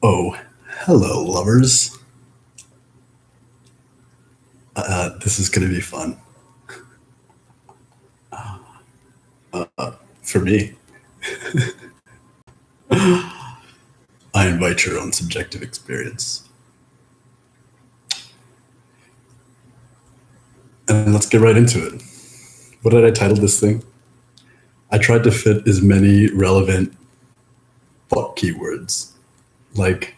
Oh, hello, lovers. This is going to be fun for me. I invite your own subjective experience. And let's get right into it. What did I title this thing? I tried to fit as many relevant fuck keywords. Like,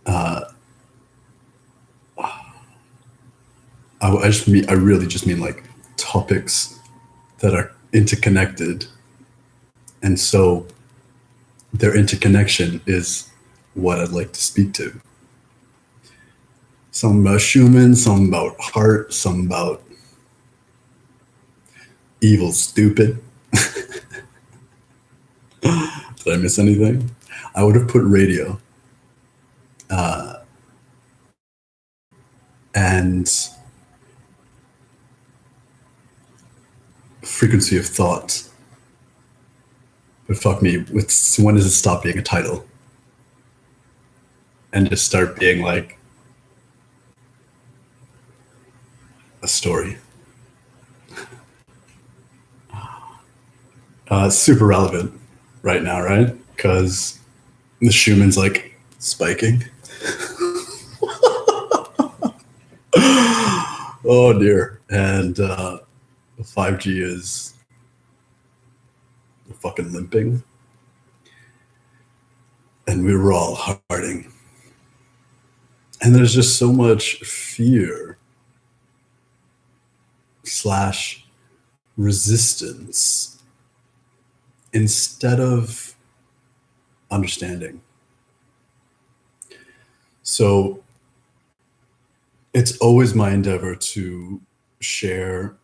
I really just mean like topics that are interconnected. And so their interconnection is what I'd like to speak to. Some about Schumann, some about heart, some about evil, stupid. Did I miss anything? I would have put radio and frequency of thought. But fuck me, when does it stop being a title and just start being like a story? Super relevant right now, right? Because the Schumann's like spiking. Oh dear. And 5G is fucking limping. And we were all hearting. And there's just so much fear slash resistance instead of understanding. So it's always my endeavor to share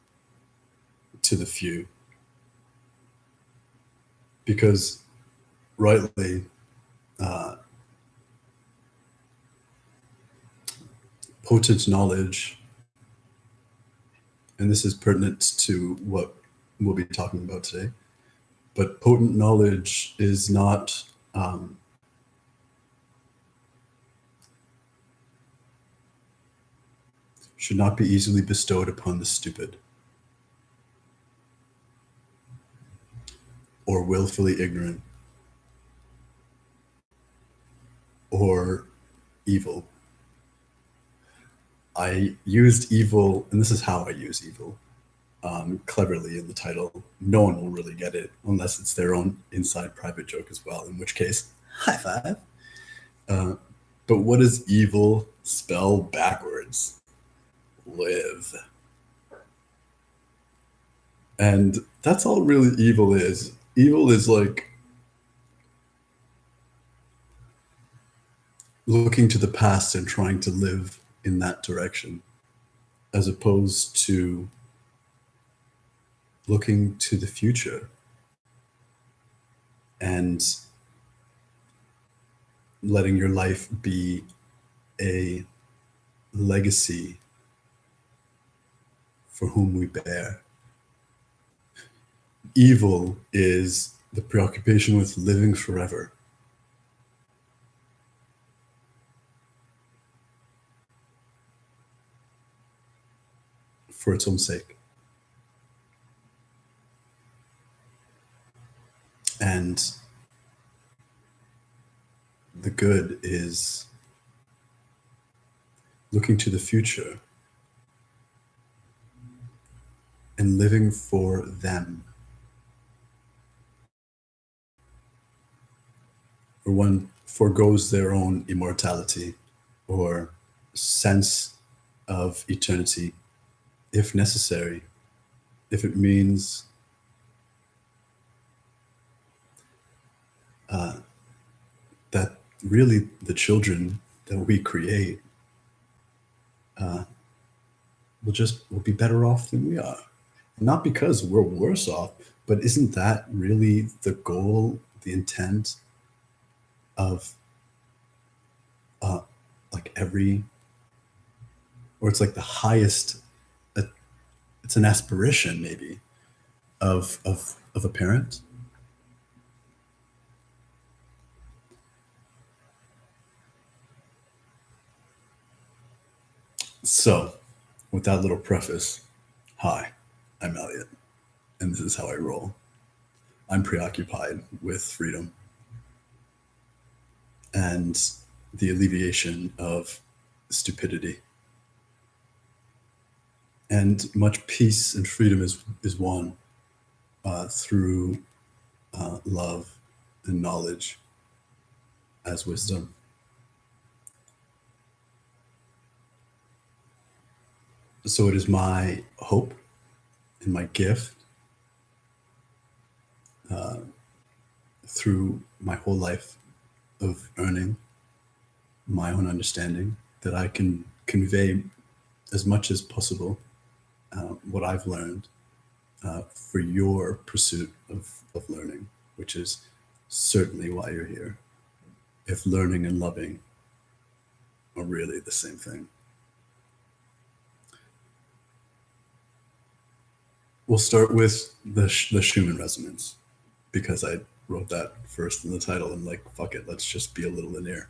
to the few, because rightly, potent knowledge, and this is pertinent to what we'll be talking about today, but potent knowledge is not should not be easily bestowed upon the stupid or willfully ignorant or evil. I used evil, and this is how I use evil, cleverly in the title. No one will really get it unless it's their own inside private joke as well, in which case, high five. But what does evil spell backwards? Live. And that's all really evil is. Evil is like looking to the past and trying to live in that direction, as opposed to looking to the future and letting your life be a legacy for whom we bear. Evil is the preoccupation with living forever for its own sake. And the good is looking to the future and living for them. Or one forgoes their own immortality or sense of eternity, if necessary, if it means that really the children that we create will be better off than we are. Not because we're worse off, but isn't that really the goal, the intent of like every, or it's like the highest, it's an aspiration maybe of a parent. So, with that little preface, hi, I'm Elliot, and this is how I roll. I'm preoccupied with freedom and the alleviation of stupidity. And much peace and freedom is won through love and knowledge as wisdom. So it is my hope and my gift through my whole life of earning my own understanding that I can convey as much as possible what I've learned for your pursuit of learning, which is certainly why you're here. If learning and loving are really the same thing. We'll start with the Schumann Resonance, because I wrote that first in the title. I'm like, fuck it, let's just be a little linear.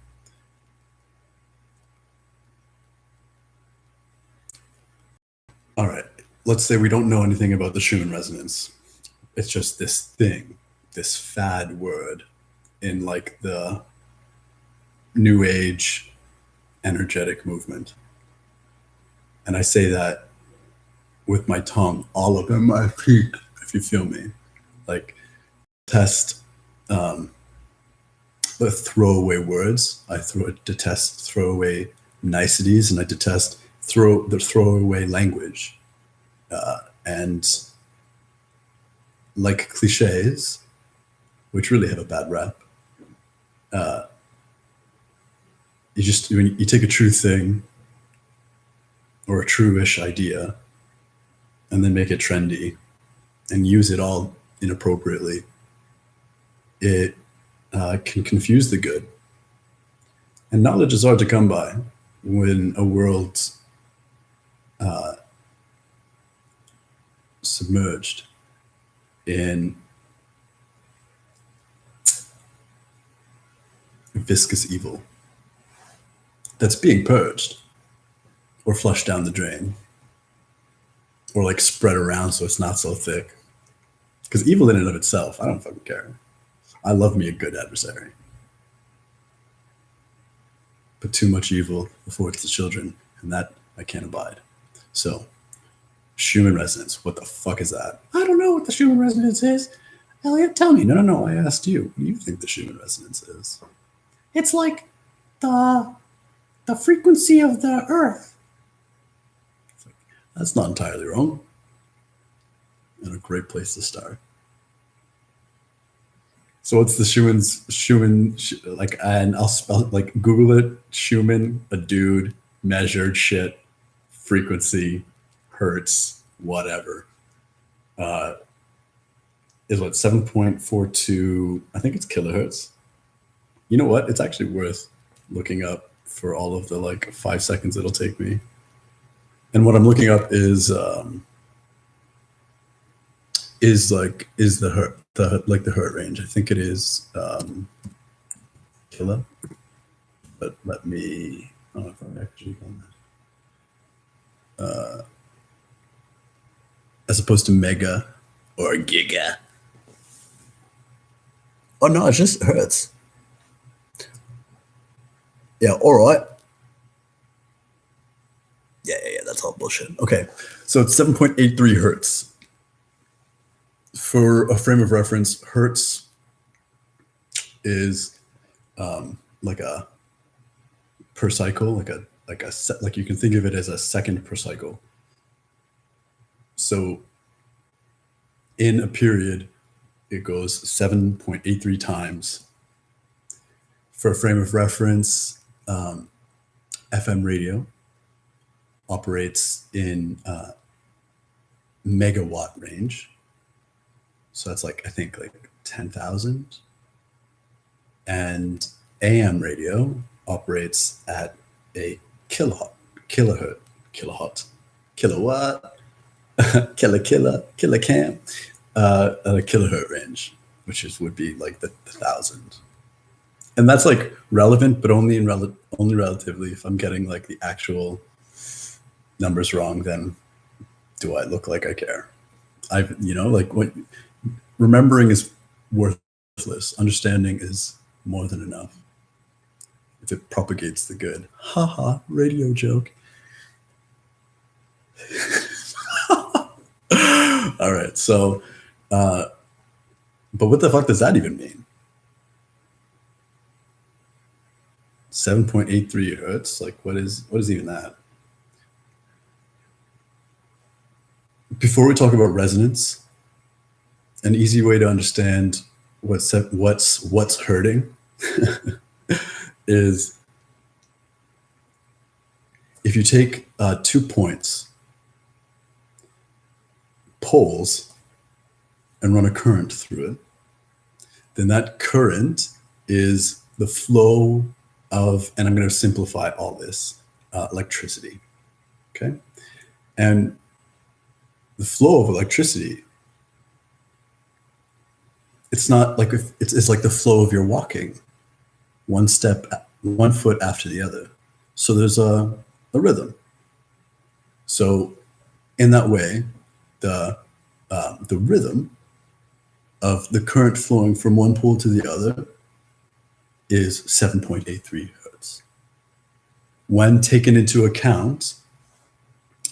All right, let's say we don't know anything about the Schumann Resonance. It's just this thing, this fad word in like the new age energetic movement. And I say that with my tongue all up in my feet, if you feel me. Like, test the throwaway words. I detest throwaway niceties, and I detest the throwaway language. And like cliches, which really have a bad rap, you take a true thing or a true-ish idea and then make it trendy and use it all inappropriately, it can confuse the good. And knowledge is hard to come by when a world submerged in viscous evil that's being purged or flushed down the drain or like spread around so it's not so thick. Because evil in and of itself, I don't fucking care. I love me a good adversary. But too much evil affords the children, and that I can't abide. So, Schumann Resonance, what the fuck is that? I don't know what the Schumann Resonance is. Elliot, tell me. No, I asked you. What do you think the Schumann Resonance is? It's like the frequency of the earth. That's not entirely wrong. And a great place to start. So what's the Schumann, like, and I'll spell it, like, Google it, Schumann, a dude, measured shit, frequency, hertz, whatever. Is what, 7.42, I think it's kilohertz. You know what? It's actually worth looking up for all of the like 5 seconds it'll take me. And what I'm looking up is the hertz range. I think it is kilo. But let me, I don't know if I'm actually on that. As opposed to mega or giga. Oh no, it's just hertz. Yeah, all right. Yeah, that's all bullshit. Okay, so it's 7.83 hertz. For a frame of reference, hertz is like a per cycle, like you can think of it as a second per cycle. So in a period, it goes 7.83 times. For a frame of reference, FM radio operates in megawatt range. So that's like, I think like 10,000. And AM radio operates at a kilowatt, kilowatts, kilocam, a kilohertz range, which would be like the 1,000. And that's like relevant, but only relatively if I'm getting like the actual numbers wrong, then do I look like I care? Like what remembering is worthless. Understanding is more than enough. If it propagates the good. Haha, radio joke. All right, so, but what the fuck does that even mean? 7.83 hertz? Like, what is even that? Before we talk about resonance, an easy way to understand what's hurting is if you take 2 points, poles, and run a current through it, then that current is the flow of, and I'm going to simplify all this, electricity. Okay? And the flow of electricity, it's not like it's like the flow of your walking, one foot after the other. So there's a rhythm. So in that way, the rhythm of the current flowing from one pole to the other is 7.83 hertz. When taken into account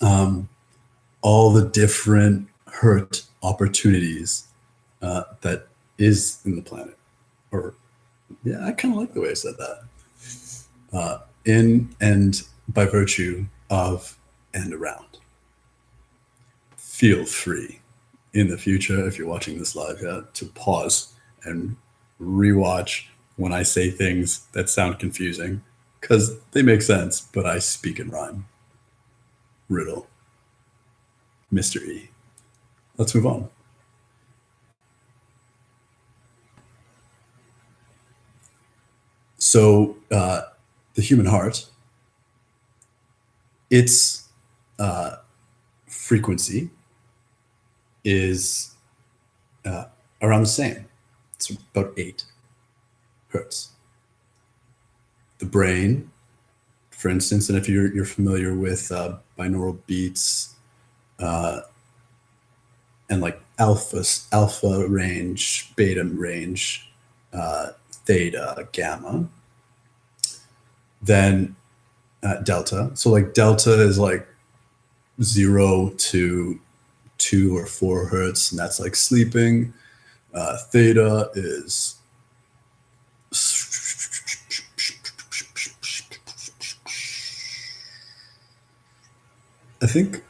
all the different hertz opportunities that is in the planet, or yeah, I kind of like the way I said that. In and by virtue of and around. Feel free in the future, if you're watching this live, to pause and rewatch when I say things that sound confusing, because they make sense, but I speak in rhyme. Riddle. Mr. E. Let's move on. So the human heart, its frequency is around the same. It's about 8 hertz. The brain, for instance, and if you're familiar with binaural beats and like alpha range, beta range, theta, gamma, then delta. So like delta is like 0 to 2 or 4 hertz, and that's like sleeping. Theta is I think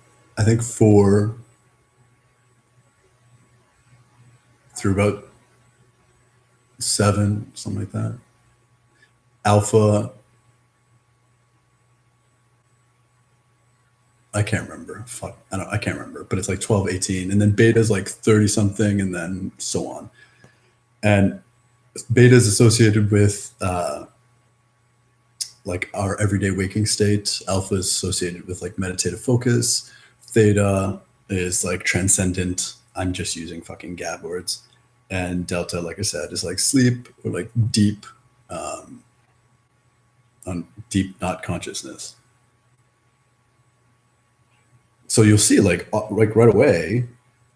4 through about 7, something like that. Alpha, I can't remember. I can't remember, but it's like 12, 18. And then beta is like 30 something, and then so on. And beta is associated with like our everyday waking state. Alpha is associated with like meditative focus. Theta is like transcendent. I'm just using fucking gab words. And delta, like I said, is like sleep or like deep, deep not consciousness. So you'll see like right away,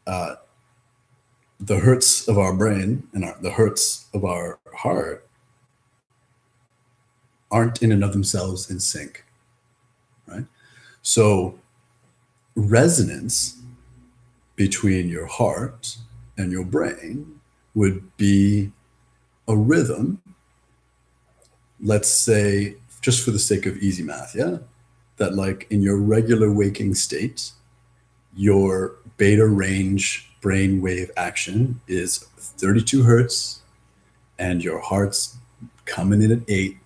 the hertz of our brain and the hertz of our heart aren't in and of themselves in sync, right? So resonance between your heart and your brain would be a rhythm, let's say, just for the sake of easy math, yeah? That like in your regular waking state, your beta range brainwave action is 32 hertz and your heart's coming in at 8.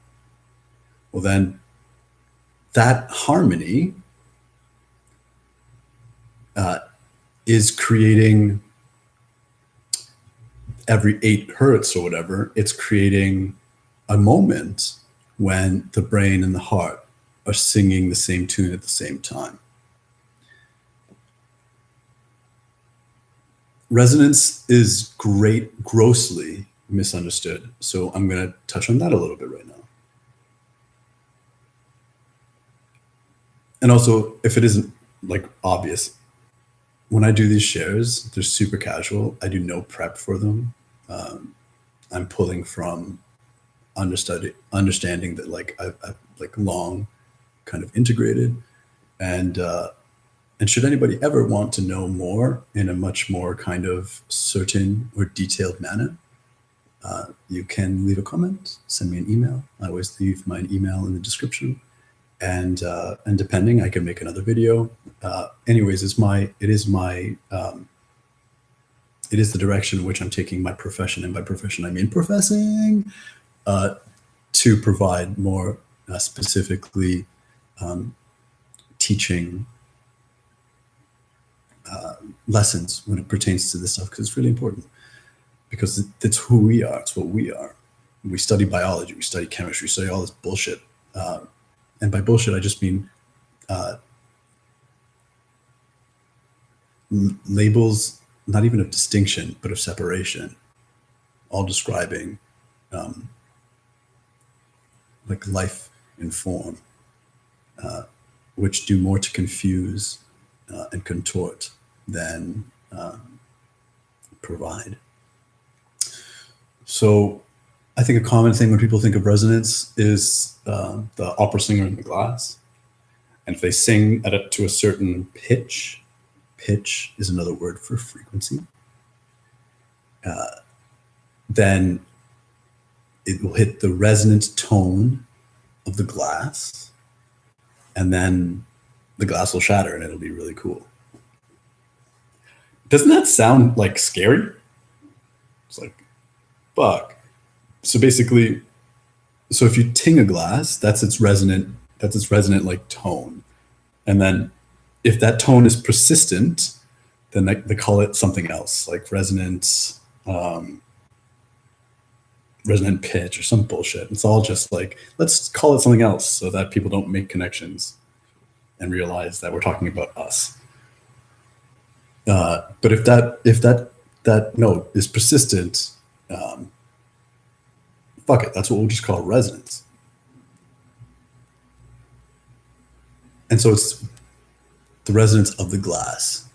Well, then that harmony is creating every 8 hertz or whatever, it's creating a moment when the brain and the heart are singing the same tune at the same time. Resonance is grossly misunderstood. So I'm going to touch on that a little bit right now. And also, if it isn't like obvious, when I do these shares, they're super casual. I do no prep for them. I'm pulling from understanding that like I've like long kind of integrated, and should anybody ever want to know more in a much more kind of certain or detailed manner, you can leave a comment, send me an email. I always leave my email in the description, and depending, I can make another video. Anyways, it is the direction in which I'm taking my profession, and by profession I mean professing, to provide more specifically teaching lessons when it pertains to this stuff, because it's really important, because it's who we are. It's what we are. We study biology, we study chemistry, we study all this bullshit. And by bullshit, I just mean labels, not even of distinction, but of separation, all describing like life and form, which do more to confuse and contort than provide. So I think a common thing when people think of resonance is the opera singer in the glass. And if they sing to a certain pitch is another word for frequency, then it will hit the resonant tone of the glass, and then the glass will shatter and it'll be really cool. Doesn't that sound like scary? It's like, fuck. So basically, so if you ting a glass, that's its resonant like tone. And then if that tone is persistent, then they call it something else, like resonant pitch or some bullshit. It's all just like, let's call it something else so that people don't make connections and realize that we're talking about us. But if that note is persistent, fuck it, that's what we'll just call resonance. And so it's the resonance of the glass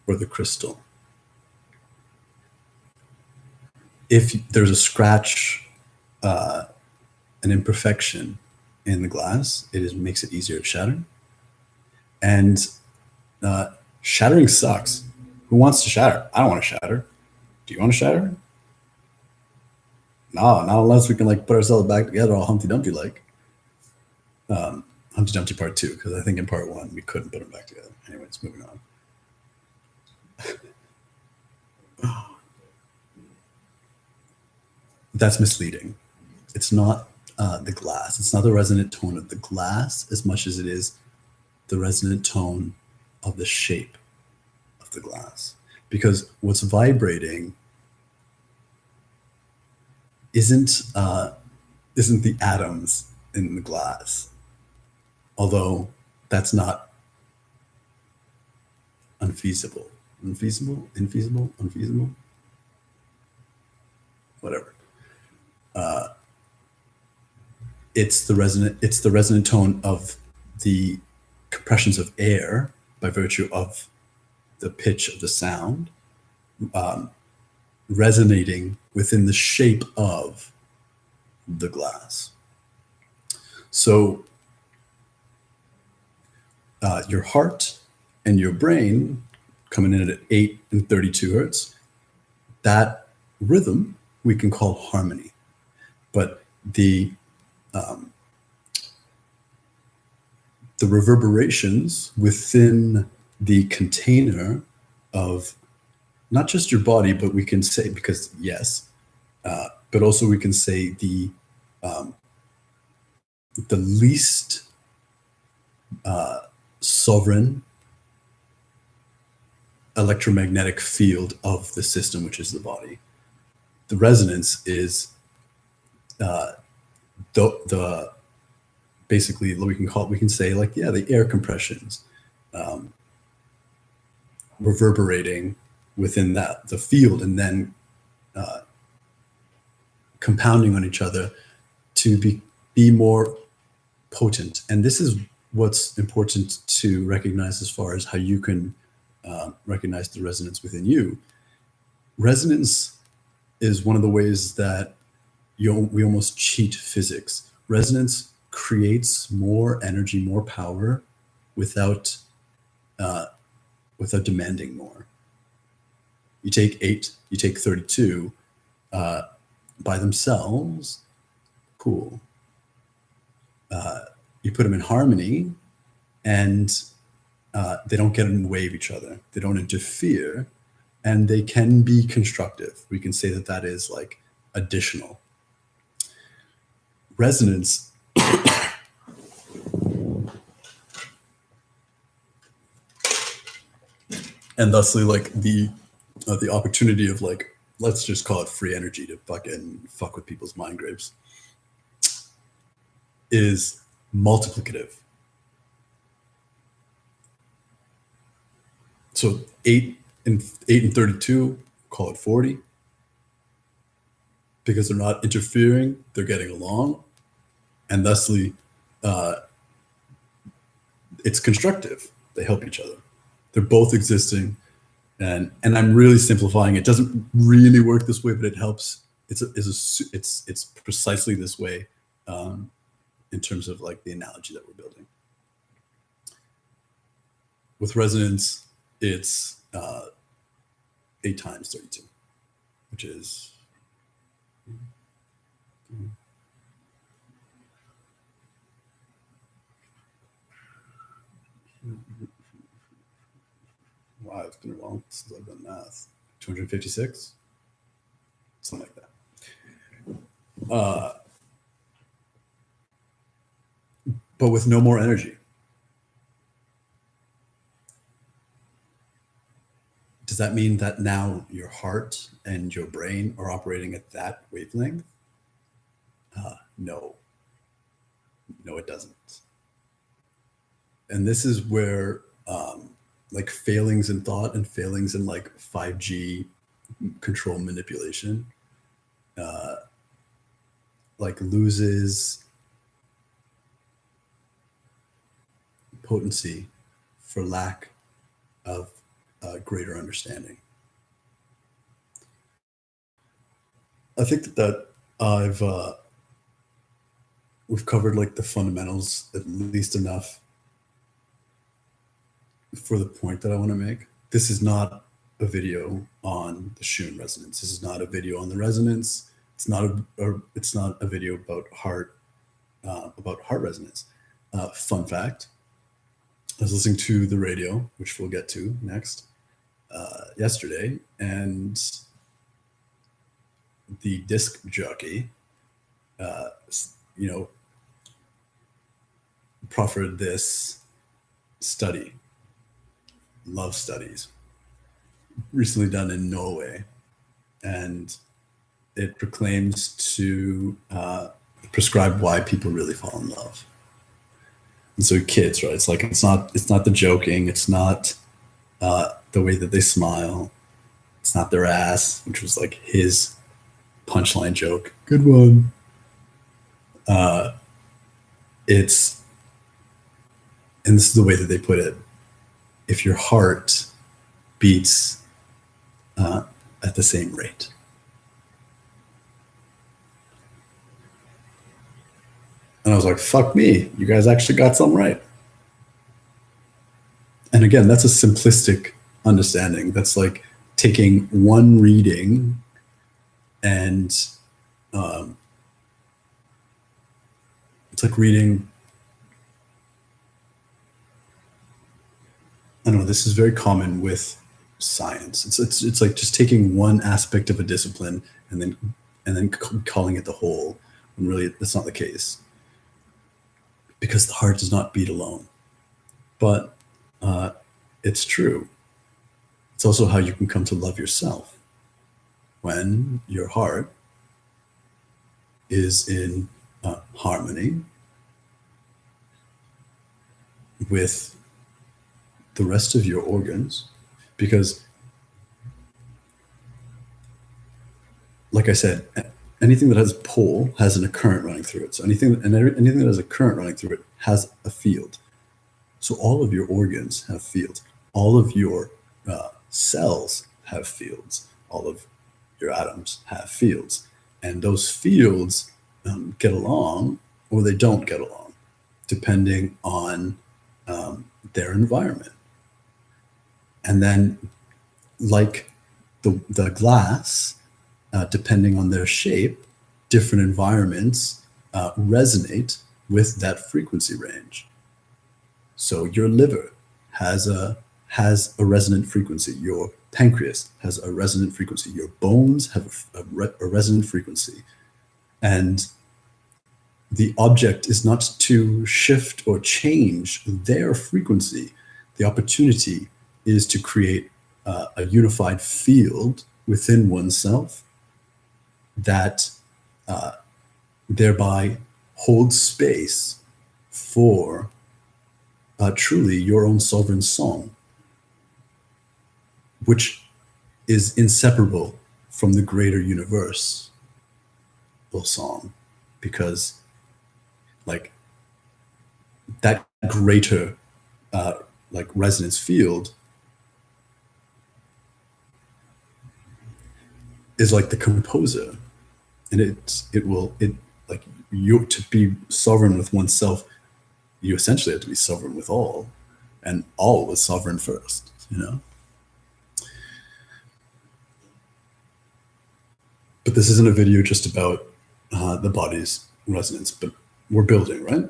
or the crystal. If there's a scratch, an imperfection in the glass, makes it easier to shatter. And shattering sucks. Who wants to shatter? I don't want to shatter. Do you want to shatter? No, not unless we can like put ourselves back together all Humpty Dumpty like. Humpty Dumpty Part 2, because I think in Part 1 we couldn't put them back together. Anyways, moving on. That's misleading. It's not the glass. It's not the resonant tone of the glass as much as it is the resonant tone of the shape of the glass. Because what's vibrating isn't the atoms in the glass, although that's not unfeasible. Unfeasible, whatever. It's the resonant tone of the compressions of air by virtue of the pitch of the sound, resonating within the shape of the glass. So your heart and your brain coming in at 8 and 32 hertz, that rhythm we can call harmony. But the reverberations within the container of not just your body, but we can say, because yes, but also we can say the least sovereign electromagnetic field of the system, which is the body. The resonance is the basically we can say like, yeah, the air compressions reverberating within the field, and then compounding on each other to be more potent. And this is what's important to recognize as far as how you can recognize the resonance within you. Resonance is one of the ways that we almost cheat physics. Resonance creates more energy, more power without demanding more. You take 8, you take 32 by themselves, cool. You put them in harmony and they don't get in the way of each other. They don't interfere, and they can be constructive. We can say that that is like additional. Resonance and thusly like the opportunity of like, let's just call it free energy to fucking fuck with people's mind graves, is multiplicative. So 8 and 32, call it 40. Because they're not interfering, they're getting along, and thusly it's constructive. They help each other. They're both existing, and I'm really simplifying. It doesn't really work this way, but it helps. It's precisely this way in terms of like the analogy that we're building. With resonance, it's 8 times 32, which is wow, it's been a while since I've done math. 256, something like that. But with no more energy. Does that mean that now your heart and your brain are operating at that wavelength? No. No, it doesn't. And this is where like failings in thought and failings in like 5G control manipulation like loses potency for lack of greater understanding. I think that we've covered like the fundamentals at least enough for the point that I want to make. This is not a video on the Schumann resonance. This is not a video on the resonance. It's not a video about heart resonance. Fun fact: I was listening to the radio, which we'll get to next, yesterday, and the disc jockey, proffered this study, love studies, recently done in Norway, and it proclaims to prescribe why people really fall in love. And so kids, right? It's like it's not the joking, it's not the way that they smile, it's not their ass, which was like his punchline joke. Good one. It's, and this is the way that they put it: if your heart beats at the same rate. And I was like, fuck me, you guys actually got something right. And again, that's a simplistic understanding. That's like taking one reading and it's like reading, I don't know, this is very common with science. It's like just taking one aspect of a discipline and then calling it the whole, when really that's not the case. Because the heart does not beat alone. But it's true. It's also how you can come to love yourself. When your heart is in harmony with the rest of your organs, because like I said, anything that has a pole has a current running through it. So anything that has a current running through it has a field. So all of your organs have fields. All of your cells have fields. All of your atoms have fields. And those fields get along or they don't get along, depending on their environment. And then, like the glass, depending on their shape, different environments resonate with that frequency range. So your liver has a resonant frequency. Your pancreas has a resonant frequency. Your bones have a resonant frequency. And the object is not to shift or change their frequency. The opportunity is to create a unified field within oneself that thereby holds space for truly your own sovereign song, which is inseparable from the greater universal song, because like that greater like resonance field is like the composer, and it like you, to be sovereign with oneself, you essentially have to be sovereign with all, and all was sovereign first, you know. But this isn't a video just about the body's resonance, but we're building, right?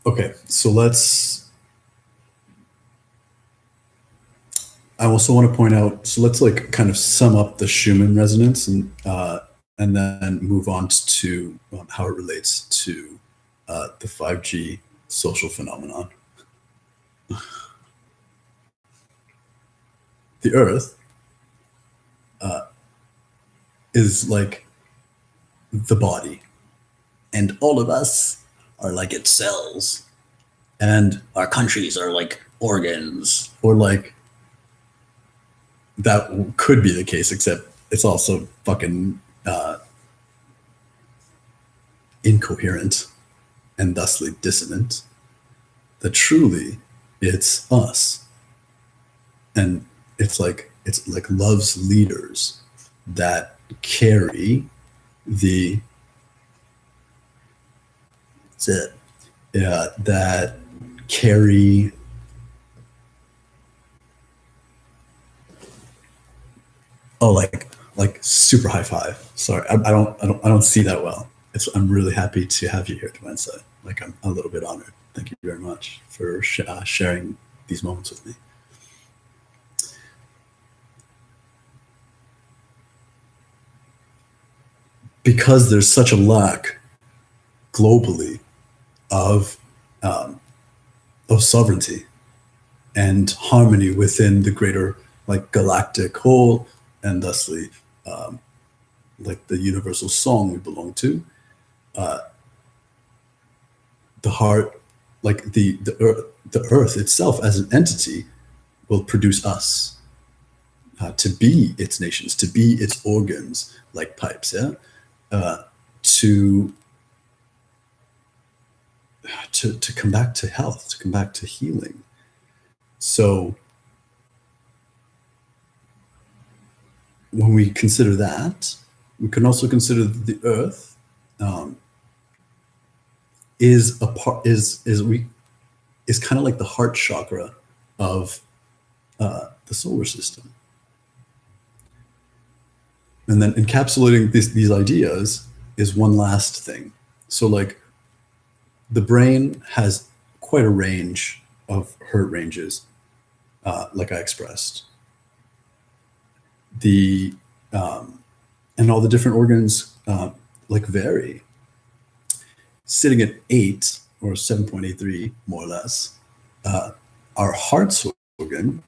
Okay, so I also want to point out, so let's like kind of sum up the Schumann resonance and then move on to how it relates to the 5G social phenomenon. The Earth is like the body, and all of us are like its cells, and our countries are like organs, or like that could be the case, except it's also fucking incoherent and thusly dissonant. That truly it's us, and it's like love's leaders that carry the that carry like super high five. Sorry, I don't see that well. I'm really happy to have you here, Dwensa. Like, I'm a little bit honored. Thank you very much for sharing these moments with me. Because there's such a lack globally of sovereignty and harmony within the greater like galactic whole, and thusly like the universal song we belong to. The heart, like the earth itself as an entity, will produce us to be its nations, to be its organs, like pipes, yeah, to come back to health, to come back to healing. So when we consider that, we can also consider the earth is kind of like the heart chakra of the solar system. And then encapsulating these ideas is one last thing. So like the brain has quite a range of hertz ranges, like I expressed. And all the different organs like vary. Sitting at 8 or 7.83, more or less, our heart's organ,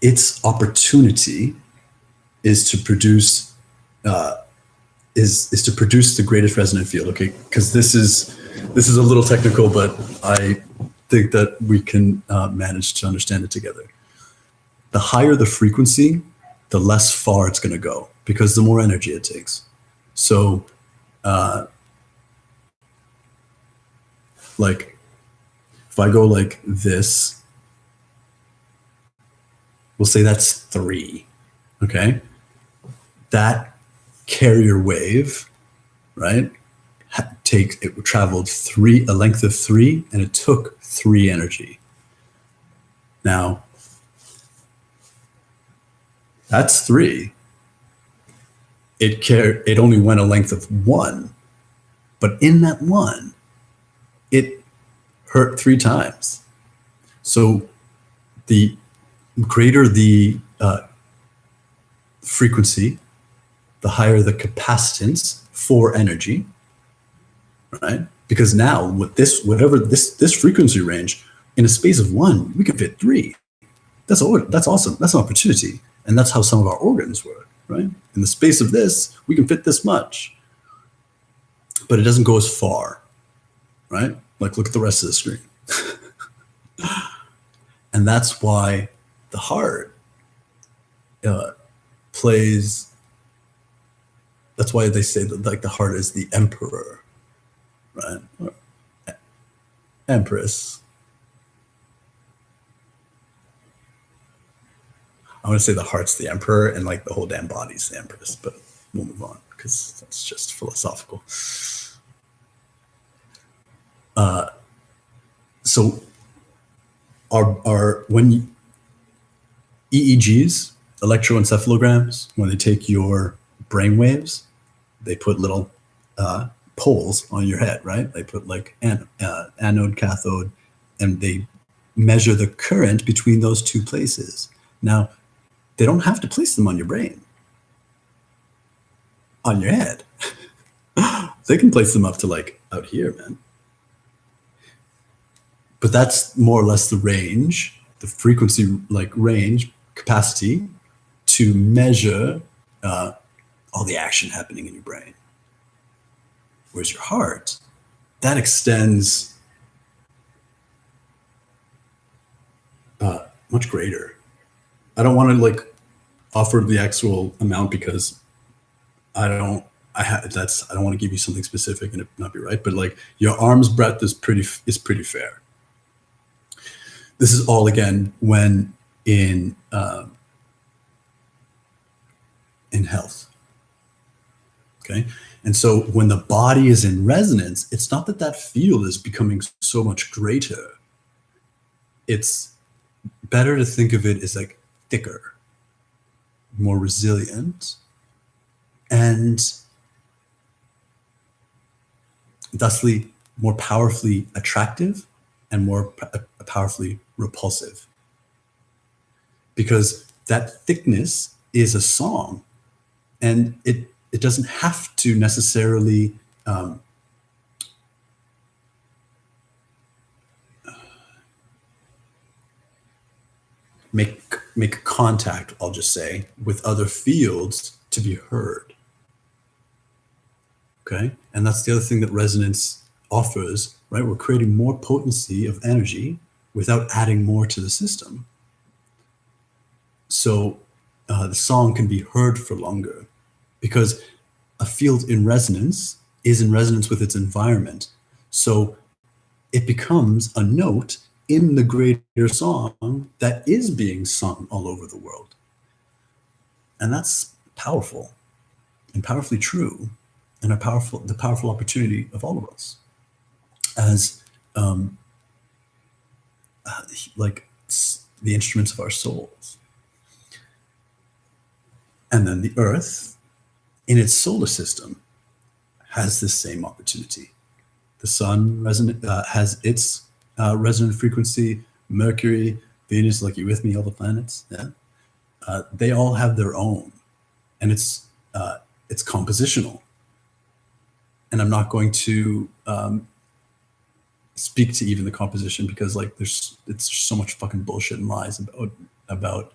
its opportunity is to produce is to produce the greatest resonant field. Okay, because this is a little technical, but I think that we can manage to understand it together. the higher the frequency, the less far it's going to go because the more energy it takes. So, like, if I go like this, we'll say that's 3, okay? That carrier wave, right, it traveled a length of 3, and it took 3 energy. Now, that's 3. It only went a length of 1, but in that 1, it hurt 3 times. So the greater the frequency, the higher the capacitance for energy, right? Because now with this frequency range, in a space of 1, we can fit 3. That's awesome. That's an opportunity. And that's how some of our organs work, right? In the space of this, we can fit this much. But it doesn't go as far, right? Like, look at the rest of the screen. And that's why the heart plays, that's why they say that, like, the heart is the emperor, right? Or empress. I want to say the heart's the emperor and like the whole damn body's the empress, but we'll move on because that's just philosophical. So when EEGs, electroencephalograms, when they take your brain waves, they put little poles on your head, right? They put like anode, cathode, and they measure the current between those 2 places. Now, they don't have to place them on your brain, on your head. They can place them up to like out here, man. But that's more or less the range, the frequency, like range, capacity to measure all the action happening in your brain. Whereas your heart, that extends much greater. I don't want to like offer the actual amount because I don't want to give you something specific and it not be right, but like your arm's breadth is pretty fair. This is all again when in health. Okay. And so when the body is in resonance, it's not that field is becoming so much greater. It's better to think of it as like thicker, more resilient, and thusly more powerfully attractive and more powerfully repulsive. Because that thickness is a song, and it doesn't have to necessarily make contact, I'll just say, with other fields to be heard. Okay? And that's the other thing that resonance offers, right? We're creating more potency of energy without adding more to the system. So the song can be heard for longer because a field in resonance is in resonance with its environment. So it becomes a note in the greater song that is being sung all over the world. And that's powerful and powerfully true, and the powerful opportunity of all of us as like the instruments of our souls. And then the earth in its solar system has this same opportunity. The sun has its resonant frequency. Mercury, Venus, like, you with me, all the planets, yeah, they all have their own, and it's compositional. And I'm not going to speak to even the composition because like it's so much fucking bullshit and lies about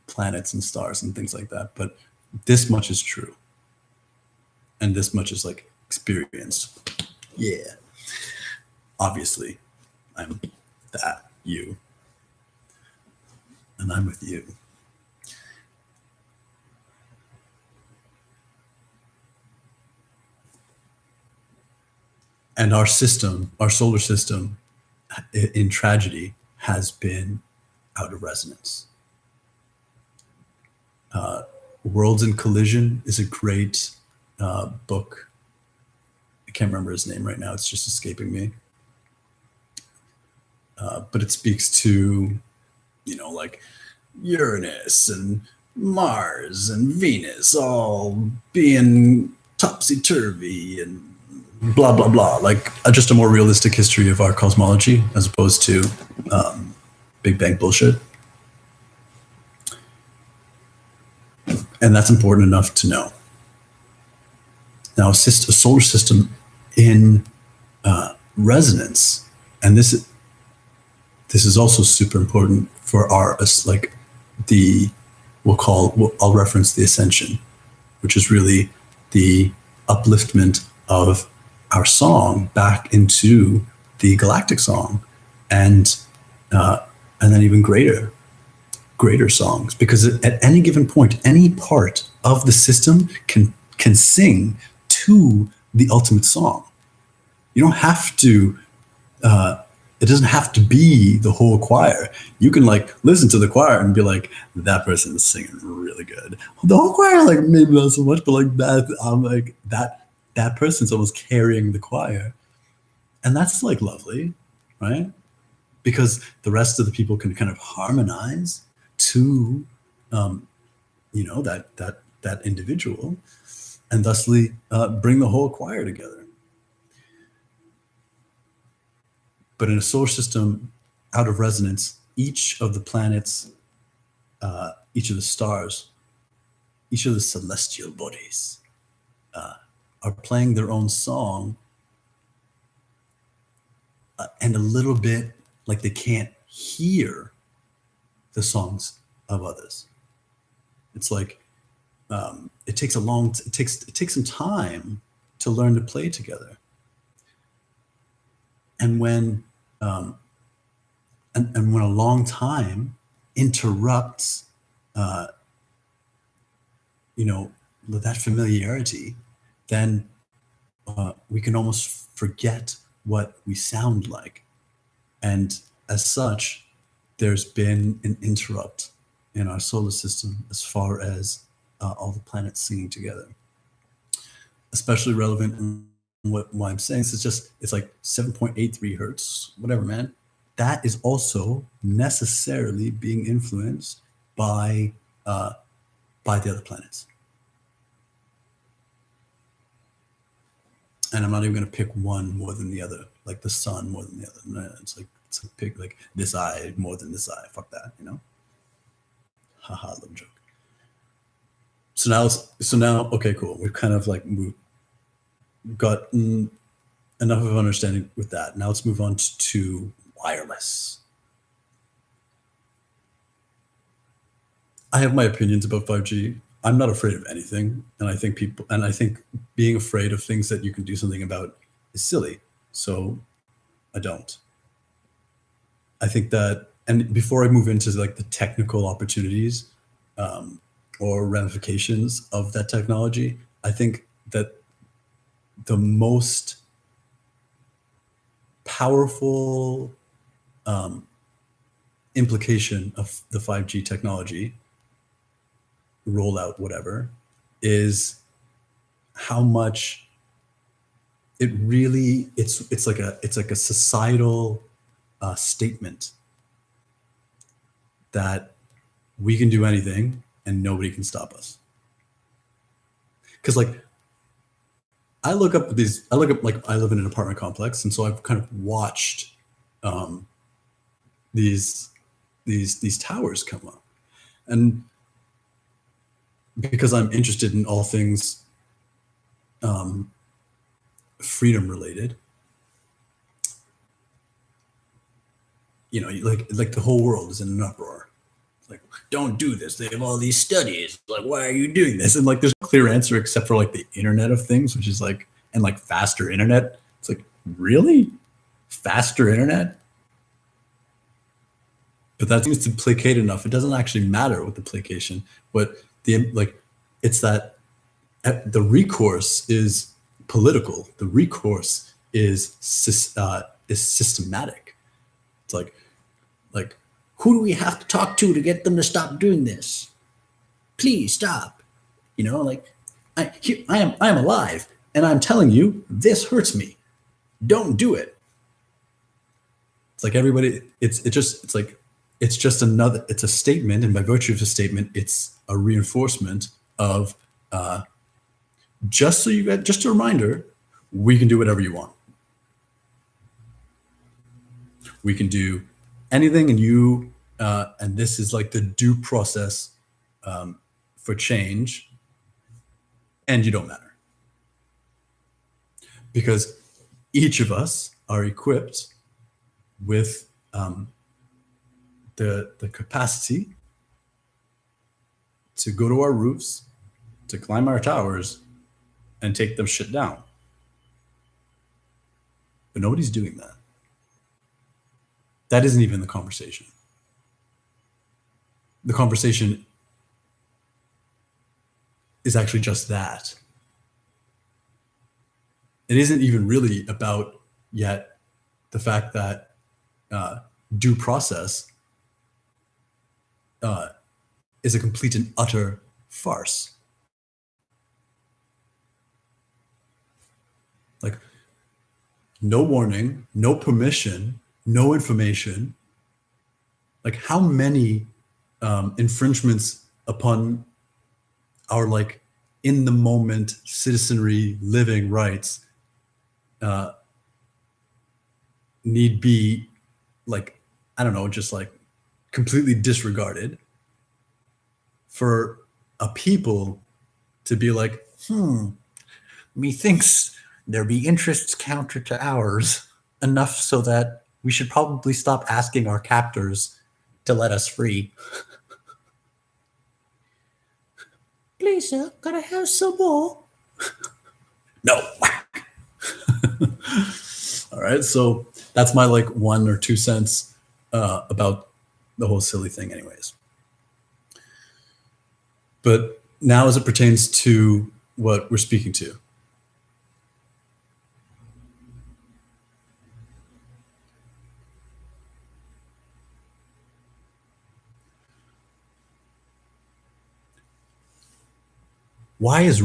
planets and stars and things like that. But this much is true, and this much is like experienced. Yeah. Obviously, I'm you, and I'm with you. And our system, our solar system, in tragedy, has been out of resonance. Worlds in Collision is a great book. I can't remember his name right now. It's just escaping me. But it speaks to, you know, like Uranus and Mars and Venus all being topsy-turvy and blah, blah, blah. Like just a more realistic history of our cosmology as opposed to Big Bang bullshit. And that's important enough to know. Now, a solar system in resonance, and this is also super important for our, like I'll reference the ascension, which is really the upliftment of our song back into the galactic song, and then even greater songs, because at any given point, any part of the system can sing to the ultimate song. You don't have to. It doesn't have to be the whole choir. You can like listen to the choir and be like, that person is singing really good. The whole choir, like maybe not so much, but like that, I'm like that person's almost carrying the choir, and that's like lovely, right? Because the rest of the people can kind of harmonize to, you know, that individual, and thusly bring the whole choir together. But in a solar system out of resonance, each of the planets, each of the stars, each of the celestial bodies are playing their own song, and a little bit like they can't hear the songs of others. It's like it takes some time to learn to play together. And when when a long time interrupts, you know, that familiarity, then we can almost forget what we sound like. And as such, there's been an interrupt in our solar system as far as all the planets singing together. Especially relevant in why I'm saying this is it's like 7.83 hertz, whatever, man. That is also necessarily being influenced by the other planets. And I'm not even going to pick one more than the other, like the sun more than the other. No, it's like pick like this eye more than this eye. Fuck that, you know. Haha, little joke. So now, okay, cool. We've kind of like got enough of an understanding with that. Now let's move on to wireless. I have my opinions about 5G. I'm not afraid of anything, and I think being afraid of things that you can do something about is silly. So I don't. I think that, and before I move into like the technical opportunities or ramifications of that technology, I think that the most powerful implication of the 5G technology, rollout, whatever, is how much it really, it's like a societal statement that we can do anything and nobody can stop us. Because like I look up like I live in an apartment complex, and so I've kind of watched these towers come up, and because I'm interested in all things freedom related, you know, like the whole world is in an uproar. Like, don't do this. They have all these studies. Like, why are you doing this? And like, there's no clear answer except for like the Internet of Things, which is like, and like faster internet. It's like, really? Faster internet? But that seems to placate enough. It doesn't actually matter with the placation. But it's that the recourse is political. The recourse is systematic. It's like who do we have to talk to get them to stop doing this? Please stop. You know, like I am alive, and I'm telling you this hurts me. Don't do it. It's like everybody. It's just another. It's a statement, and by virtue of a statement, it's a reinforcement of just a reminder. We can do whatever you want. We can do anything, and this is like the due process for change, and you don't matter. Because each of us are equipped with the capacity to go to our roofs, to climb our towers, and take them shit down. But nobody's doing that. That isn't even the conversation. The conversation is actually just that. It isn't even really about yet the fact that due process is a complete and utter farce. Like, no warning, no permission, no information. Like, how many infringements upon our like in the moment citizenry living rights need be like, I don't know, just like completely disregarded for a people to be like, methinks there be interests counter to ours enough so that we should probably stop asking our captors to let us free. Please, sir, could I have some more? No. All right, so that's my like 1 or 2 cents about the whole silly thing anyways. But now as it pertains to what we're speaking to. Why is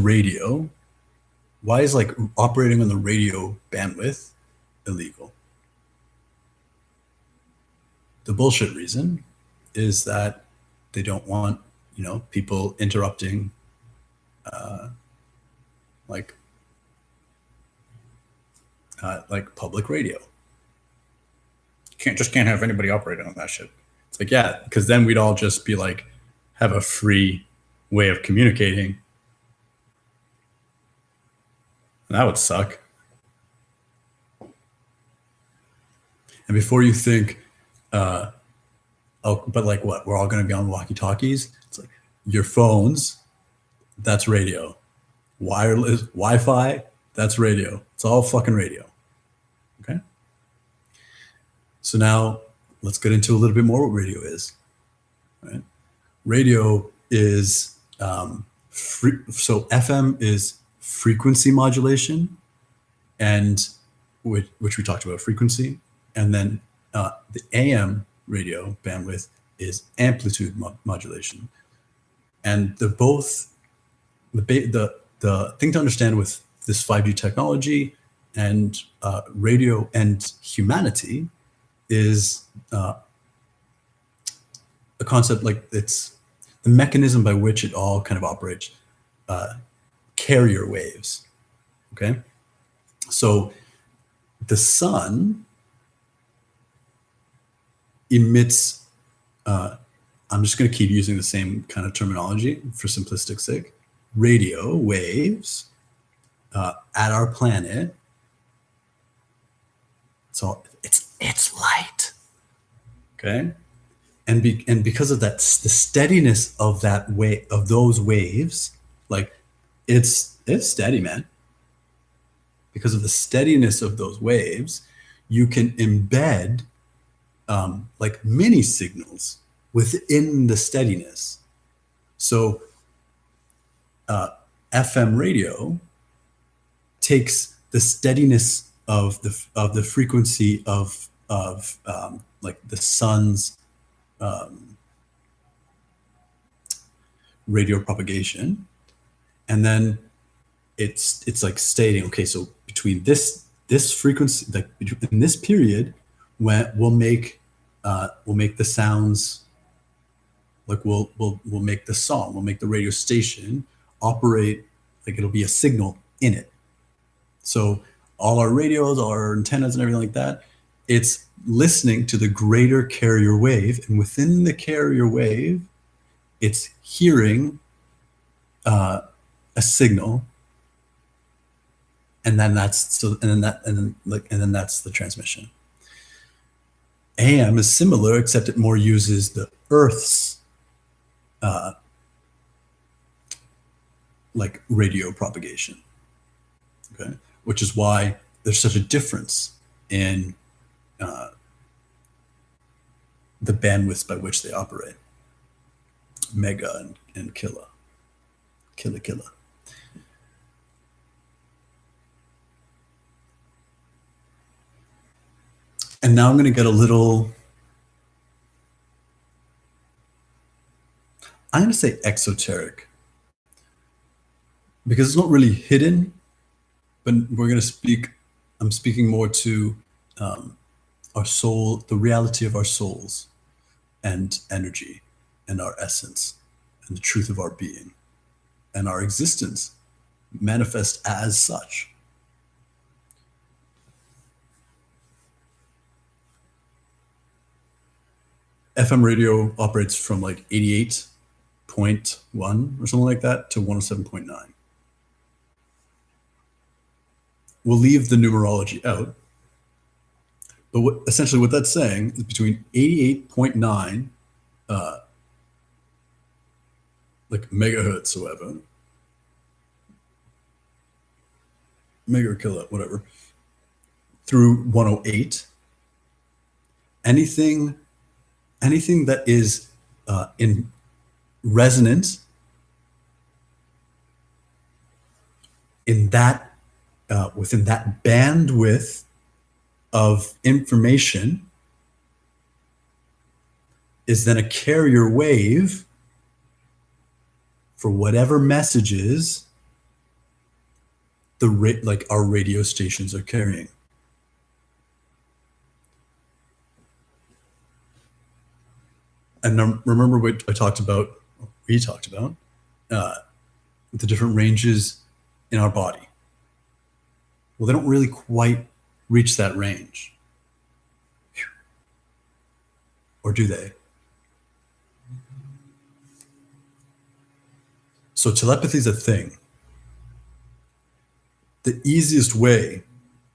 like operating on the radio bandwidth illegal? The bullshit reason is that they don't want, people interrupting like public radio. Can't have anybody operating on that shit. It's like, yeah, because then we'd all just be like, have a free way of communicating. That would suck. And before you think, but like what? We're all going to be on walkie-talkies? It's like your phones, that's radio. Wireless, Wi-Fi, that's radio. It's all fucking radio. Okay? So now let's get into a little bit more what radio is. Right? Radio is, so FM is frequency modulation, and which we talked about frequency, and then the AM radio bandwidth is amplitude modulation, and they're both the thing to understand with this 5G technology and radio and humanity is a concept like it's the mechanism by which it all kind of operates. Carrier waves. Okay, so the sun emits, I'm just going to keep using the same kind of terminology for simplistic sake, radio waves at our planet. So it's light. Okay, and because of that, the steadiness of that of those waves, like it's steady, man. Because of the steadiness of those waves, you can embed like mini signals within the steadiness. So FM radio takes the steadiness of the frequency of like the sun's radio propagation, and then it's like stating, okay, so between this frequency, like in this period, when we'll make the sounds, like we'll make the song, we'll make the radio station operate, like it'll be a signal in it. So all our radios, all our antennas and everything like that, it's listening to the greater carrier wave, and within the carrier wave, it's hearing a signal, and then that's the transmission. AM is similar, except it more uses the Earth's like radio propagation. Okay, which is why there's such a difference in the bandwidths by which they operate. Mega and kilo. And now I'm going to get a little, I'm going to say exoteric, because it's not really hidden, but we're going to speak, I'm speaking more to our soul, the reality of our souls and energy and our essence and the truth of our being and our existence manifest as such. FM radio operates from like 88.1 or something like that to 107.9. We'll leave the numerology out, but essentially what that's saying is between 88.9 like megahertz or whatever, mega or kilo, whatever, through 108, anything that is in resonance in that within that bandwidth of information is then a carrier wave for whatever messages like our radio stations are carrying. And remember what we talked about, the different ranges in our body. Well, they don't really quite reach that range. Or do they? So telepathy is a thing. The easiest way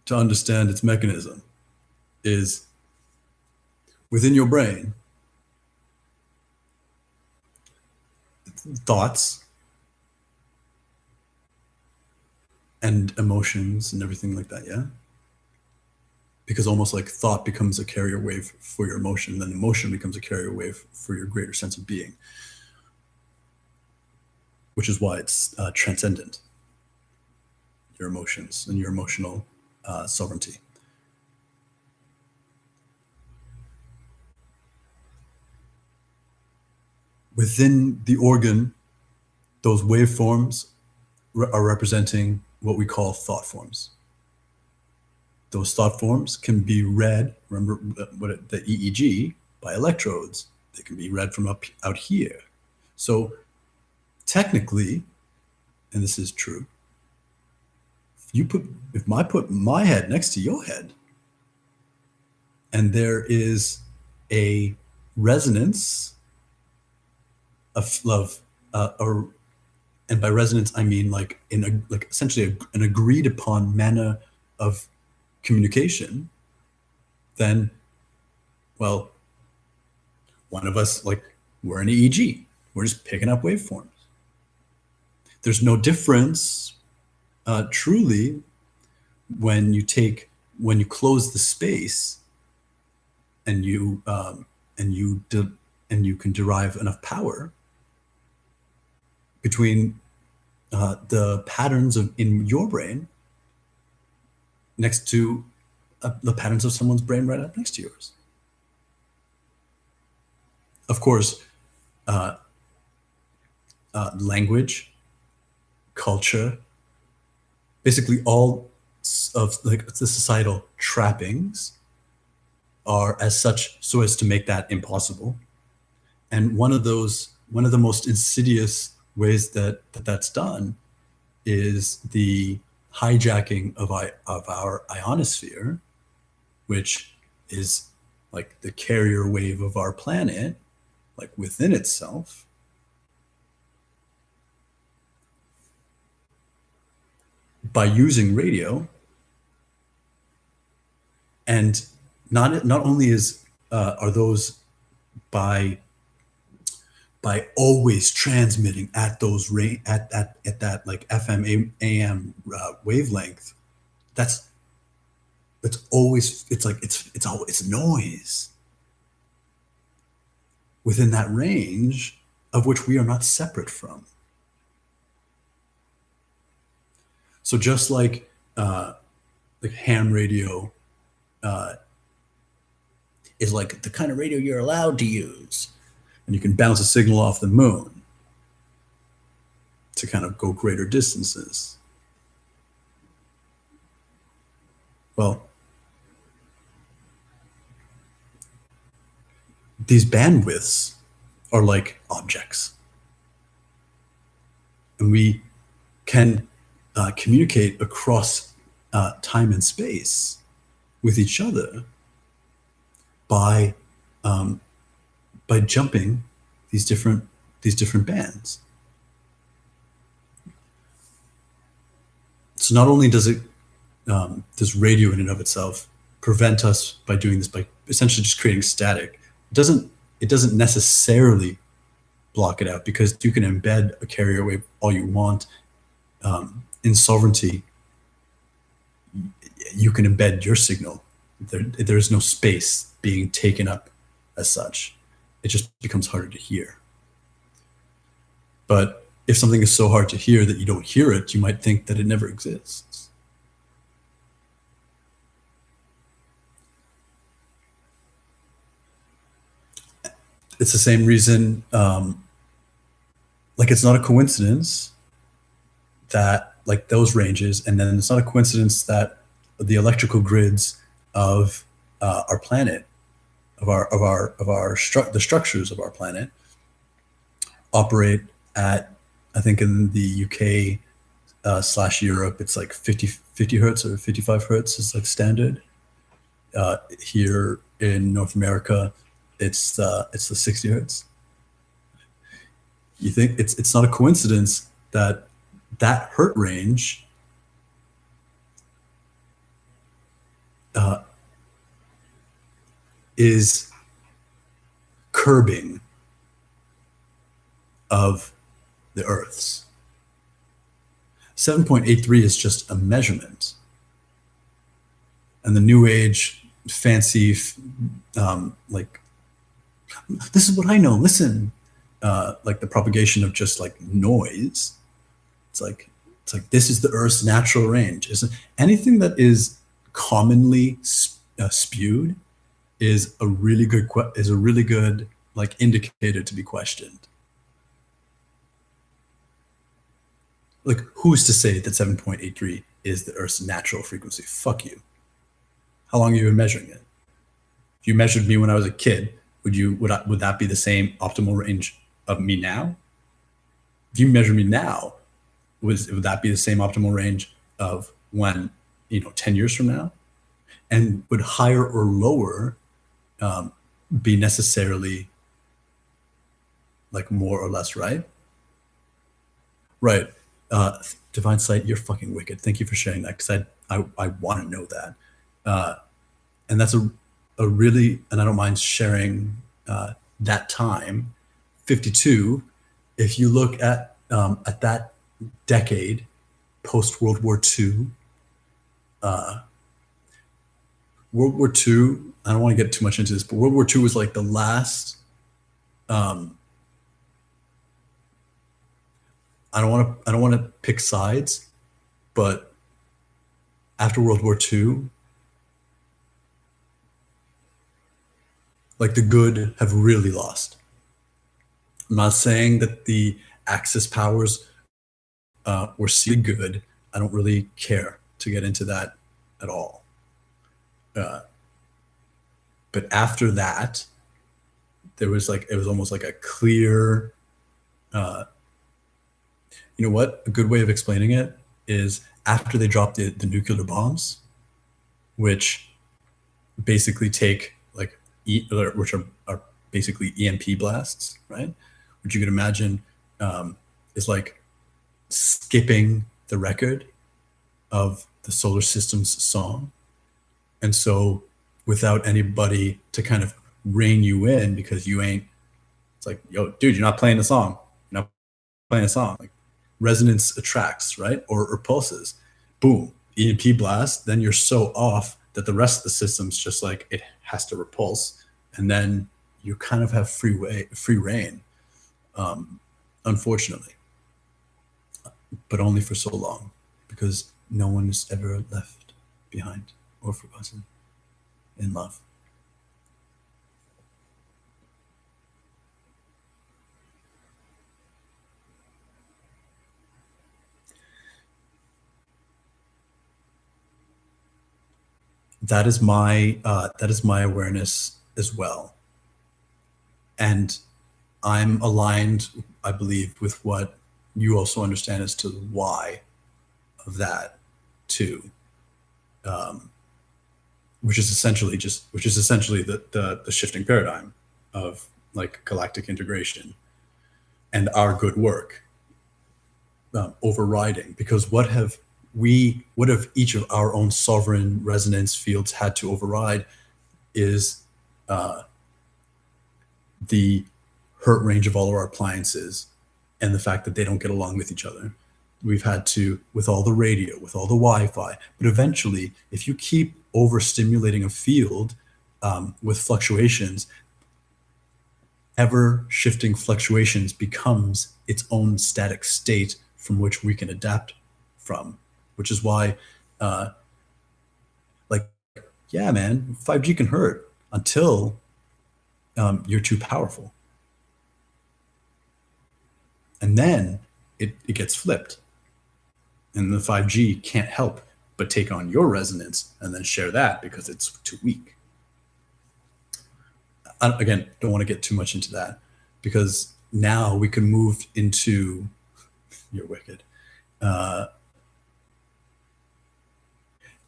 to understand its mechanism is within your brain, thoughts and emotions and everything like that, yeah? Because almost like thought becomes a carrier wave for your emotion, then emotion becomes a carrier wave for your greater sense of being, which is why it's transcendent, your emotions and your emotional sovereignty. Within the organ, those waveforms are representing what we call thought forms. Those thought forms can be read, remember the EEG, by electrodes. They can be read from out here. So technically, and this is true, if I put my head next to your head, and there is a resonance of love, and by resonance I mean like essentially an agreed upon manner of communication, then, well, one of us, like, we're an EEG. We're just picking up waveforms. There's no difference, truly, when you close the space and you can derive enough power between the patterns in your brain. next to the patterns of someone's brain right up next to yours. Of course, language, culture, basically all of like the societal trappings are as such so as to make that impossible. And one of the most insidious ways that's done is the hijacking of our ionosphere, which is like the carrier wave of our planet, like within itself. By using radio, and not only are those by always transmitting at those at that like FM AM wavelength, it's always it's noise within that range of which we are not separate from. So just like ham radio is like the kind of radio you're allowed to use, and you can bounce a signal off the moon to kind of go greater distances. Well, these bandwidths are like objects, and we can communicate across time and space with each other by jumping these different bands. So not only does radio in and of itself prevent us by doing this, by essentially just creating static, it doesn't necessarily block it out, because you can embed a carrier wave all you want. In sovereignty, you can embed your signal. There is no space being taken up as such. It just becomes harder to hear. But if something is so hard to hear that you don't hear it, you might think that it never exists. It's the same reason, like it's not a coincidence that like those ranges, and then it's not a coincidence that the electrical grids of our planet, the structures of our planet operate at, I think in the UK / Europe, it's like 50 hertz or 55 hertz is like standard. Here in North America, it's the 60 hertz. You think it's not a coincidence that hertz range is curbing of the Earth's. 7.83 is just a measurement. And the New Age fancy, like, this is what I know, listen, like the propagation of just like noise. It's like this is the Earth's natural range. Anything that is commonly spewed is a really good like indicator to be questioned. Like, who's to say that 7.83 is the Earth's natural frequency? Fuck you. How long have you been measuring it? If you measured me when I was a kid, would that be the same optimal range of me now? If you measure me now, would that be the same optimal range of when, 10 years from now? And would higher or lower be necessarily like more or less right? Right. Divine Sight, you're fucking wicked. Thank you for sharing that, because I want to know that. And that's a really, and I don't mind sharing that time, 52. If you look at that decade, post World War II, World War II, I don't want to get too much into this, but World War II was like the last, I don't want to pick sides, but after World War II, like the good have really lost. I'm not saying that the Axis powers were really good. I don't really care to get into that at all. But after that, there was like, it was almost like a clear, you know what? A good way of explaining it is after they dropped the nuclear bombs, which basically take like, which are basically EMP blasts, right? Which you could imagine is like skipping the record of the solar system's song. And so without anybody to kind of rein you in because you ain't, it's like, yo, dude, you're not playing the song. You're not playing a song. Like resonance attracts, right? Or pulses. Boom, EMP blast. Then you're so off that the rest of the system's just like, it has to repulse. And then you kind of have free reign, unfortunately. But only for so long, because no one is ever left behind or forgotten in love. That is my awareness as well, and I'm aligned, I believe, with what you also understand as to the why of that too, which is essentially the shifting paradigm of like galactic integration and our good work overriding. Because what have each of our own sovereign resonance fields had to override is the hurt range of all of our appliances and the fact that they don't get along with each other. We've had to, with all the radio, with all the Wi-Fi, but eventually, if you keep overstimulating a field with fluctuations, ever shifting fluctuations becomes its own static state from which we can adapt from, which is why, like, yeah, man, 5G can hurt until you're too powerful. And then it gets flipped. And the 5G can't help but take on your resonance and then share that because it's too weak. Again, don't want to get too much into that because now we can move into, you're wicked.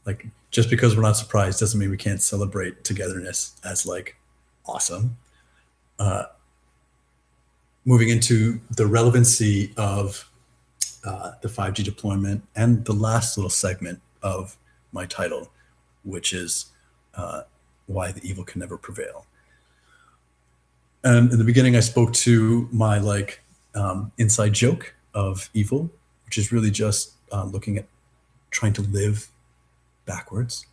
Like, just because we're not surprised doesn't mean we can't celebrate togetherness as like awesome. Moving into the relevancy of the 5G deployment and the last little segment of my title, which is why the evil can never prevail. And in the beginning, I spoke to my like inside joke of evil, which is really just looking at trying to live backwards,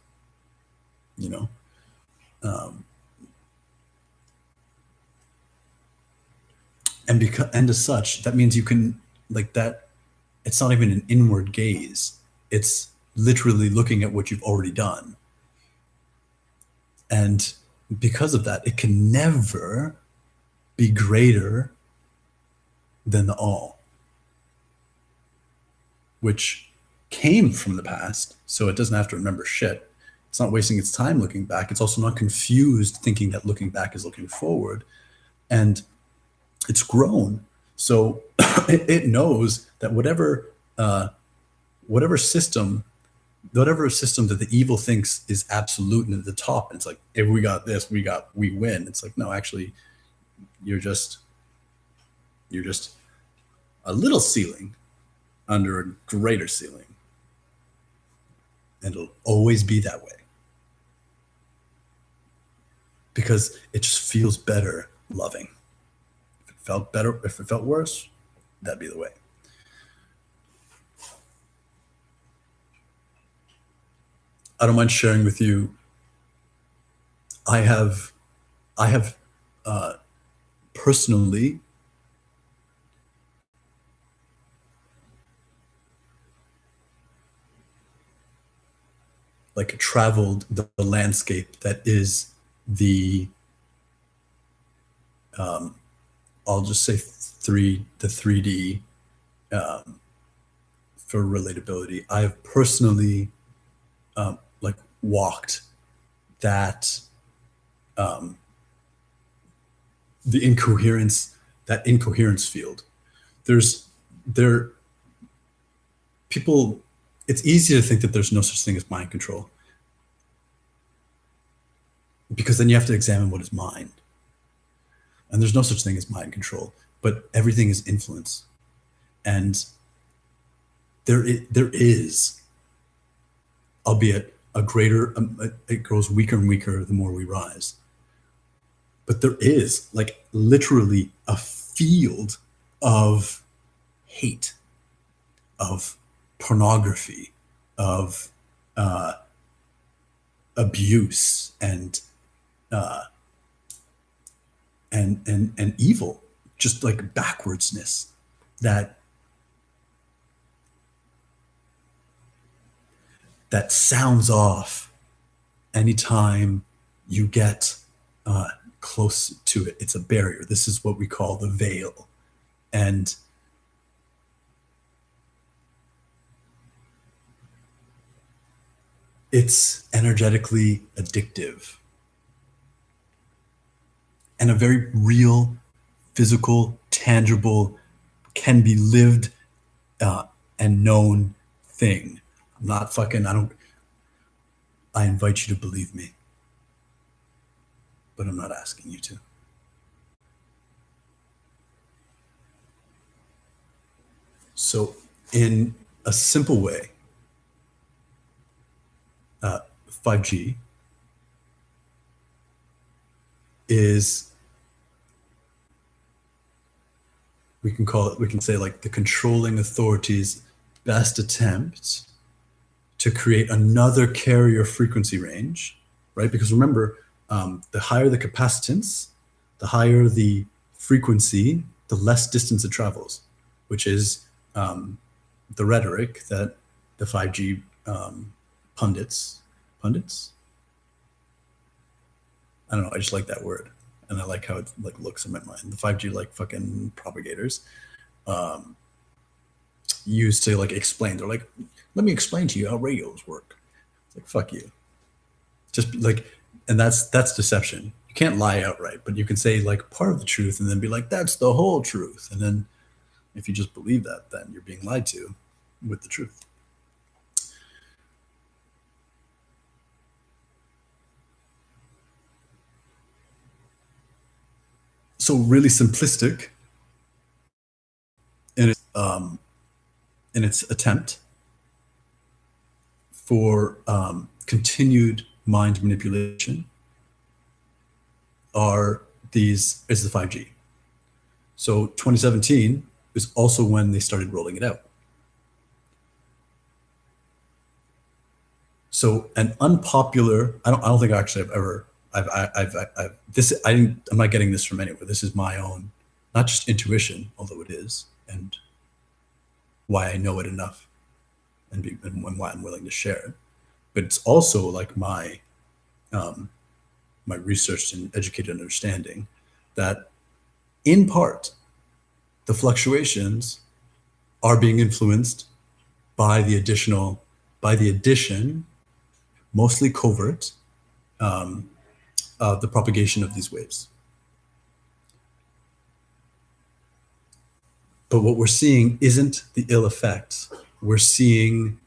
you know. And as such, that means you can like that. It's not even an inward gaze. It's literally looking at what you've already done. And because of that, it can never be greater than the all, which came from the past. So it doesn't have to remember shit. It's not wasting its time looking back. It's also not confused thinking that looking back is looking forward. And it's grown. So it knows that whatever system that the evil thinks is absolute and at the top, and it's like, if we got this, we win. It's like, no, actually, you're just a little ceiling under a greater ceiling. And it'll always be that way. Because it just feels better loving. If it felt better, if it felt worse, that'd be the way. I don't mind sharing with you. I have personally like traveled the landscape that is the I'll just say the 3D for relatability. I've personally like walked that the incoherence field. There people, it's easy to think that there's no such thing as mind control, because then you have to examine what is mind. And there's no such thing as mind control, but everything is influence. And there is, albeit a greater, it grows weaker and weaker the more we rise. But there is like literally a field of hate, of pornography, of abuse and evil, just like backwardsness that sounds off anytime you get close to it. It's a barrier. This is what we call the veil. And it's energetically addictive and a very real, physical, tangible, can be lived and known thing. I'm not fucking, I invite you to believe me, but I'm not asking you to. So in a simple way, 5G is, we can say like the controlling authority's best attempt to create another carrier frequency range, right? Because remember, the higher the capacitance, the higher the frequency, the less distance it travels, which is the rhetoric that the 5G pundits? I don't know, I just like that word. And I like how it like looks in my mind. The 5G like fucking propagators used to like explain. They're like, let me explain to you how radios work. It's like, fuck you. Just like, and that's deception. You can't lie outright, but you can say like part of the truth and then be like, that's the whole truth. And then if you just believe that, then you're being lied to with the truth. So really simplistic in its attempt for continued mind manipulation is the 5G. So 2017 is also when they started rolling it out. So an unpopular, I don't think actually I'm not getting this from anywhere. This is my own, not just intuition, although it is, and why I know it enough and why I'm willing to share it. But it's also like my research and educated understanding that in part, the fluctuations are being influenced by the addition, mostly covert, the propagation of these waves. But what we're seeing isn't the ill effects. We're seeing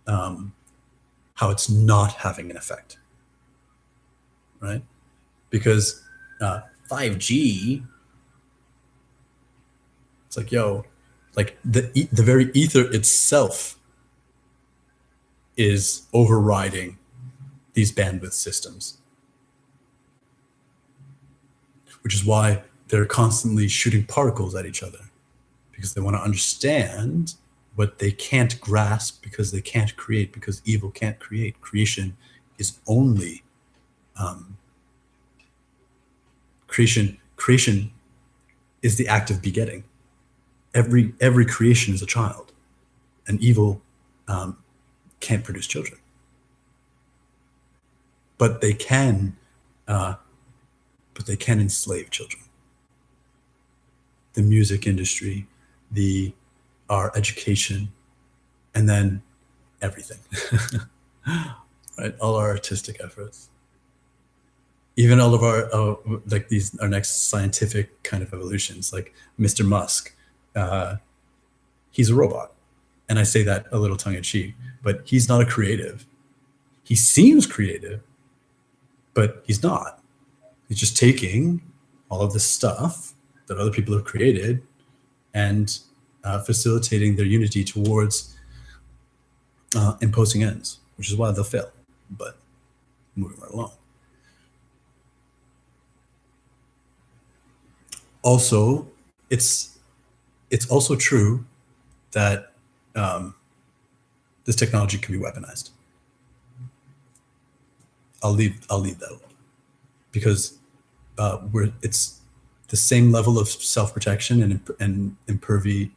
how it's not having an effect, right? Because 5G, it's like, yo, like the very ether itself is overriding these bandwidth systems, which is why they're constantly shooting particles at each other, because they want to understand what they can't grasp, because they can't create, because evil can't create. Creation is only creation is the act of begetting. Every creation is a child, and evil can't produce children. but they can enslave children. The music industry, our education, and then everything. Right? All our artistic efforts, even all of our our next scientific kind of evolutions, like Mr. Musk. He's a robot, and I say that a little tongue in cheek, but he's not a creative. He seems creative, but he's not. He's just taking all of this stuff that other people have created and facilitating their unity towards imposing ends, which is why they'll fail. But moving right along. Also, it's also true that this technology can be weaponized. I'll leave that alone, because it's the same level of self-protection and impermeability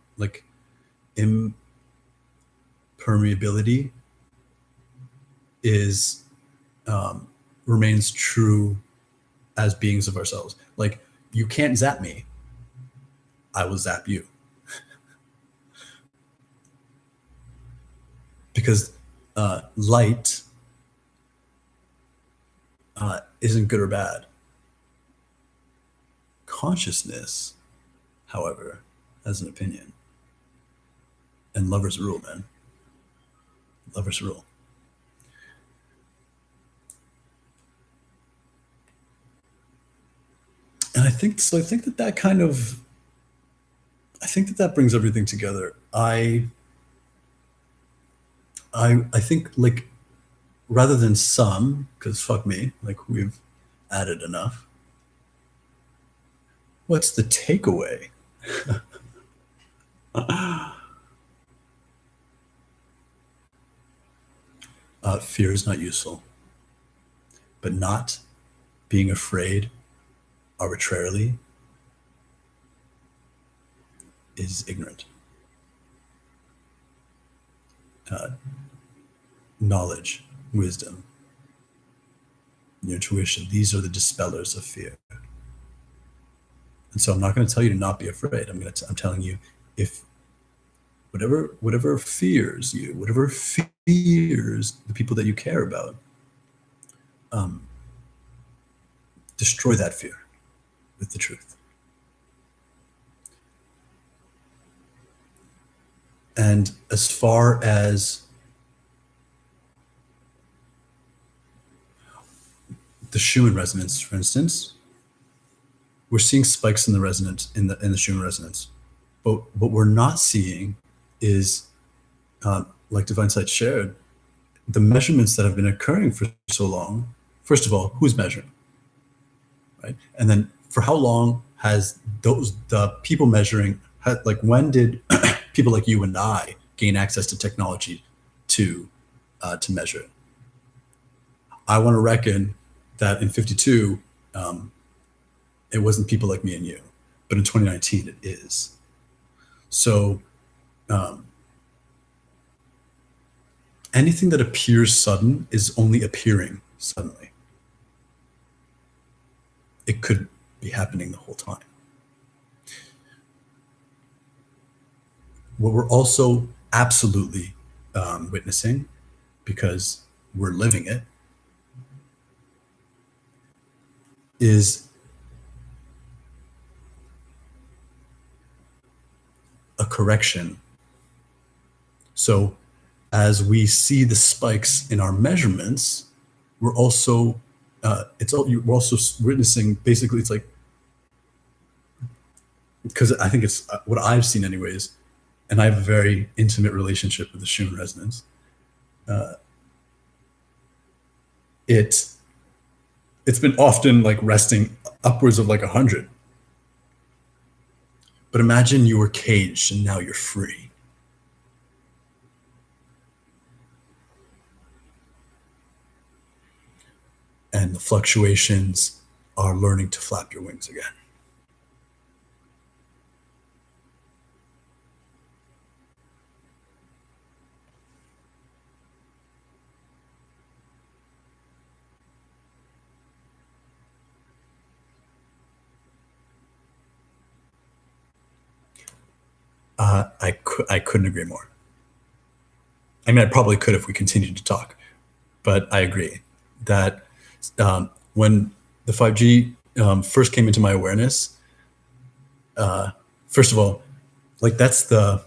is remains true as beings of ourselves. Like, you can't zap me, I will zap you. Because light isn't good or bad. Consciousness, however, has an opinion. And lovers rule, man. Lovers rule. And I think that kind of, I think that brings everything together. I think, like, rather than some, because fuck me, like, we've added enough. What's the takeaway? Fear is not useful, but not being afraid arbitrarily is ignorant. Knowledge, wisdom, your intuition, these are the dispellers of fear. And so I'm not going to tell you to not be afraid. I'm telling you, if whatever fears you, whatever fears the people that you care about, destroy that fear with the truth. And as far as the Schumann resonance, for instance, we're seeing spikes in the resonance in the Schumann resonance, but what we're not seeing is, like Divine Sight shared, the measurements that have been occurring for so long. First of all, who's measuring, right? And then for how long has the people measuring, like, when did people like you and I gain access to technology to measure it? I want to reckon that in 52, it wasn't people like me and you, but in 2019 it is. So anything that appears sudden is only appearing suddenly. It could be happening the whole time. What we're also absolutely witnessing, because we're living it, is a correction. So as we see the spikes in our measurements, we're also we're also witnessing, basically, it's like, because I think it's what I've seen anyways, and I have a very intimate relationship with the Schumann resonance. It's been often, like, resting upwards of like 100. But imagine you were caged and now you're free. And the fluctuations are learning to flap your wings again. I couldn't agree more. I mean, I probably could if we continued to talk, but I agree that when the 5G first came into my awareness, first of all, like that's the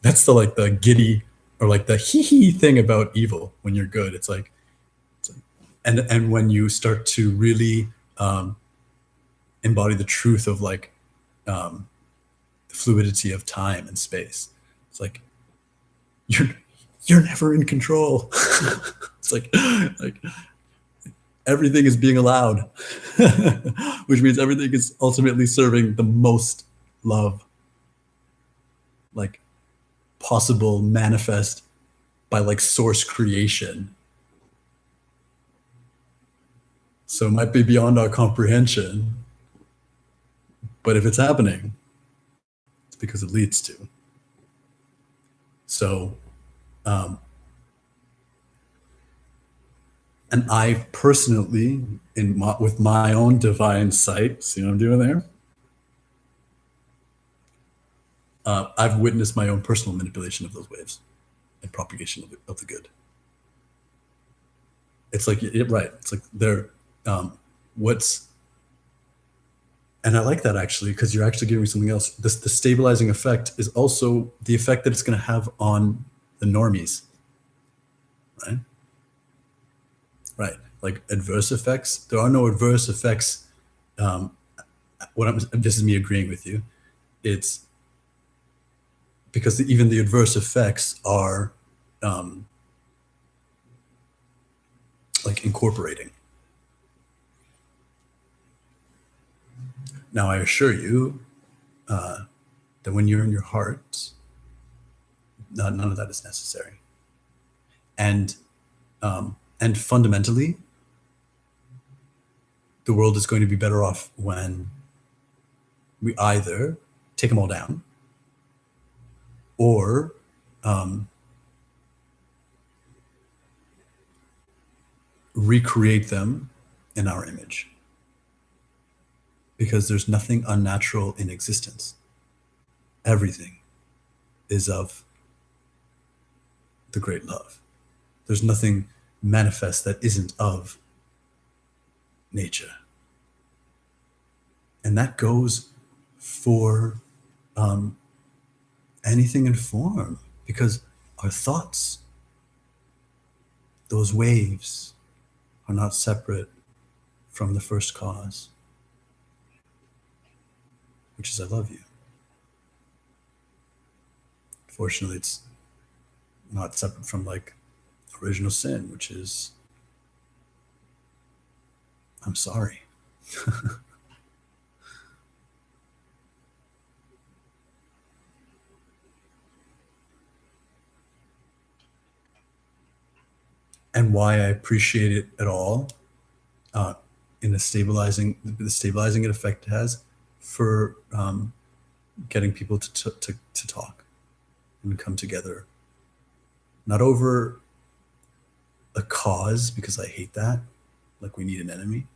like the giddy or like the hee hee thing about evil when you're good. It's like and when you start to really embody the truth of like the fluidity of time and space, it's like you're never in control. It's like everything is being allowed, which means everything is ultimately serving the most love like possible manifest by like source creation. So it might be beyond our comprehension, but if it's happening, it's because it leads to. So, and I personally, with my own divine sight, see what I'm doing there? I've witnessed my own personal manipulation of those waves and propagation of the good. It's like, right. It's like they're, and I like that actually, because you're actually giving me something else. The stabilizing effect is also the effect that it's going to have on the normies, right? Right. Like adverse effects. There are no adverse effects. This is me agreeing with you. It's because even the adverse effects are like incorporating. Now, I assure you that when you're in your heart, none of that is necessary. And fundamentally, the world is going to be better off when we either take them all down or recreate them in our image. Because there's nothing unnatural in existence. Everything is of the great love. There's nothing manifest that isn't of nature. And that goes for anything in form, because our thoughts, those waves, are not separate from the first cause, which is I love you. Fortunately, it's not separate from like original sin, which is I'm sorry. And why I appreciate it at all in the stabilizing effect it has for getting people to talk and come together, not over a cause, because I hate that, like we need an enemy.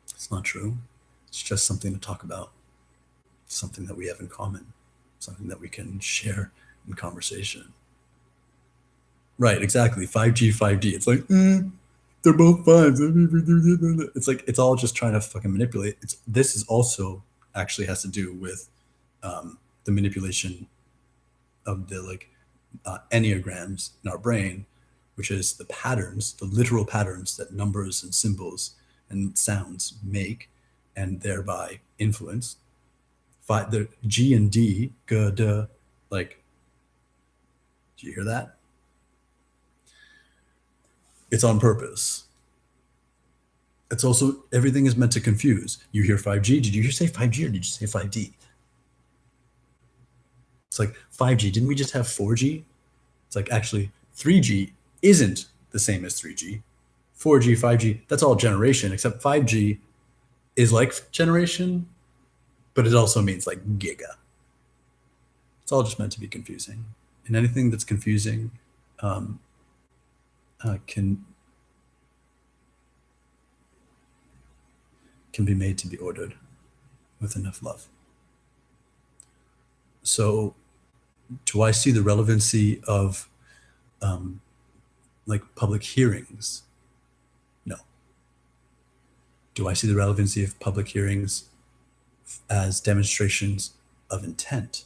It's not true. It's just something to talk about, something that we have in common, something that we can share in conversation. Right, exactly. 5G, 5D. It's like, they're both fives. It's like, it's all just trying to fucking manipulate. This is also actually has to do with the manipulation of the like enneagrams in our brain, which is the patterns, the literal patterns that numbers and symbols and sounds make and thereby influence. The G and D, G, D, like, do you hear that? It's on purpose. It's also, everything is meant to confuse. You hear 5G, did you say 5G or did you say 5D? It's like 5G, didn't we just have 4G? It's like actually 3G isn't the same as 3G. 4G, 5G, that's all generation, except 5G is like generation, but it also means like giga. It's all just meant to be confusing. And anything that's confusing can be made to be ordered with enough love. So Do I see the relevancy of like public hearings? No. Do I see the relevancy of public hearings as demonstrations of intent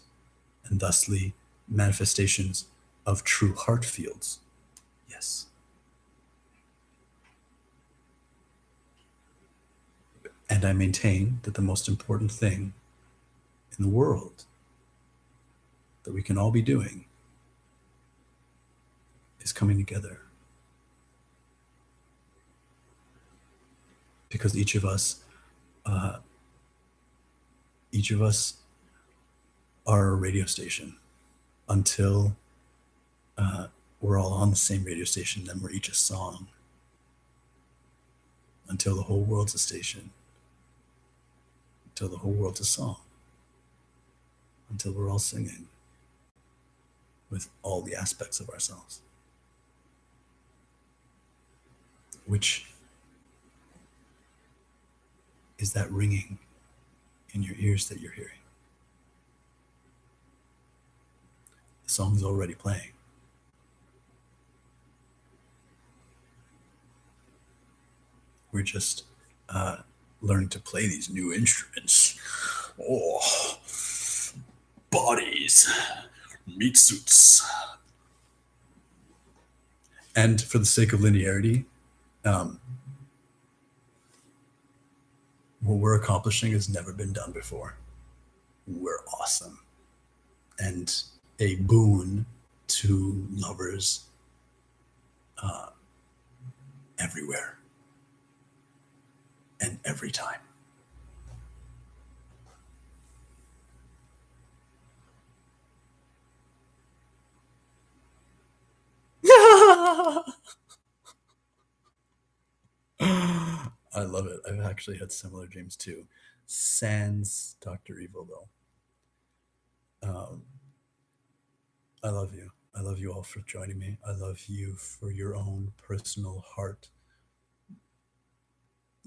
and thusly manifestations of true heart fields? Yes. And I maintain that the most important thing in the world that we can all be doing is coming together. Because each of us are a radio station. Until we're all on the same radio station, then we're each a song. Until the whole world's a station. Until the whole world's a song. Until we're all singing with all the aspects of ourselves. Which is that ringing in your ears that you're hearing? The song's already playing. We're just learning to play these new instruments. Oh, bodies, meat suits. And for the sake of linearity, what we're accomplishing has never been done before. We're awesome. And a boon to lovers everywhere and every time. I love it. I've actually had similar dreams too. Sans Dr. Evil, though. I love you. I love you all for joining me. I love you for your own personal heart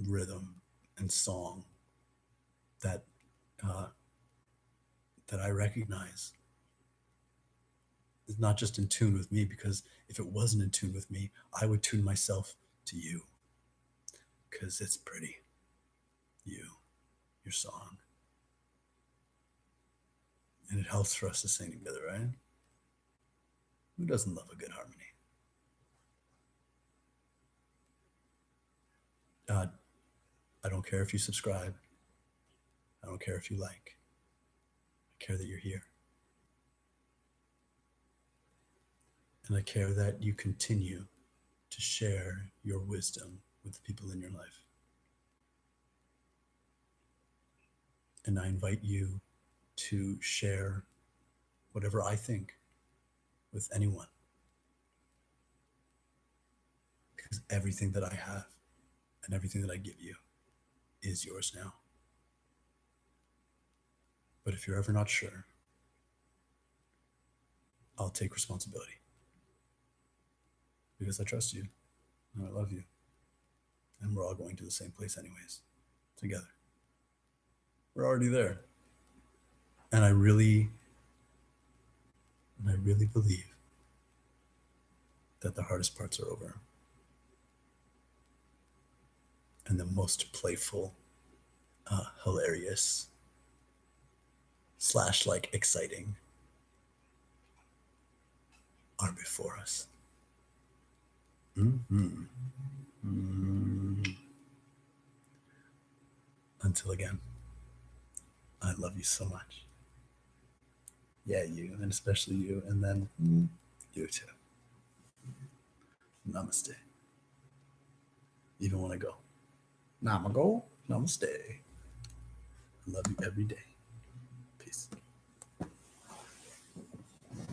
rhythm and song that that I recognize is not just in tune with me, because if it wasn't in tune with me, I would tune myself to you, because it's pretty. You, your song. And it helps for us to sing together, right? Who doesn't love a good harmony? I don't care if you subscribe. I don't care if you like. I care that you're here. And I care that you continue to share your wisdom with the people in your life. And I invite you to share whatever I think with anyone. Because everything that I have and everything that I give you is yours now. But if you're ever not sure, I'll take responsibility. Because I trust you and I love you. And we're all going to the same place anyways, together. We're already there. And I really believe that the hardest parts are over. And the most playful, hilarious, / like exciting are before us. Mm-hmm. Mm-hmm. Until again, I love you so much. Yeah, you, and especially you, and then you too. Namaste. Even when I go, Namago, namaste. I love you every day. Peace.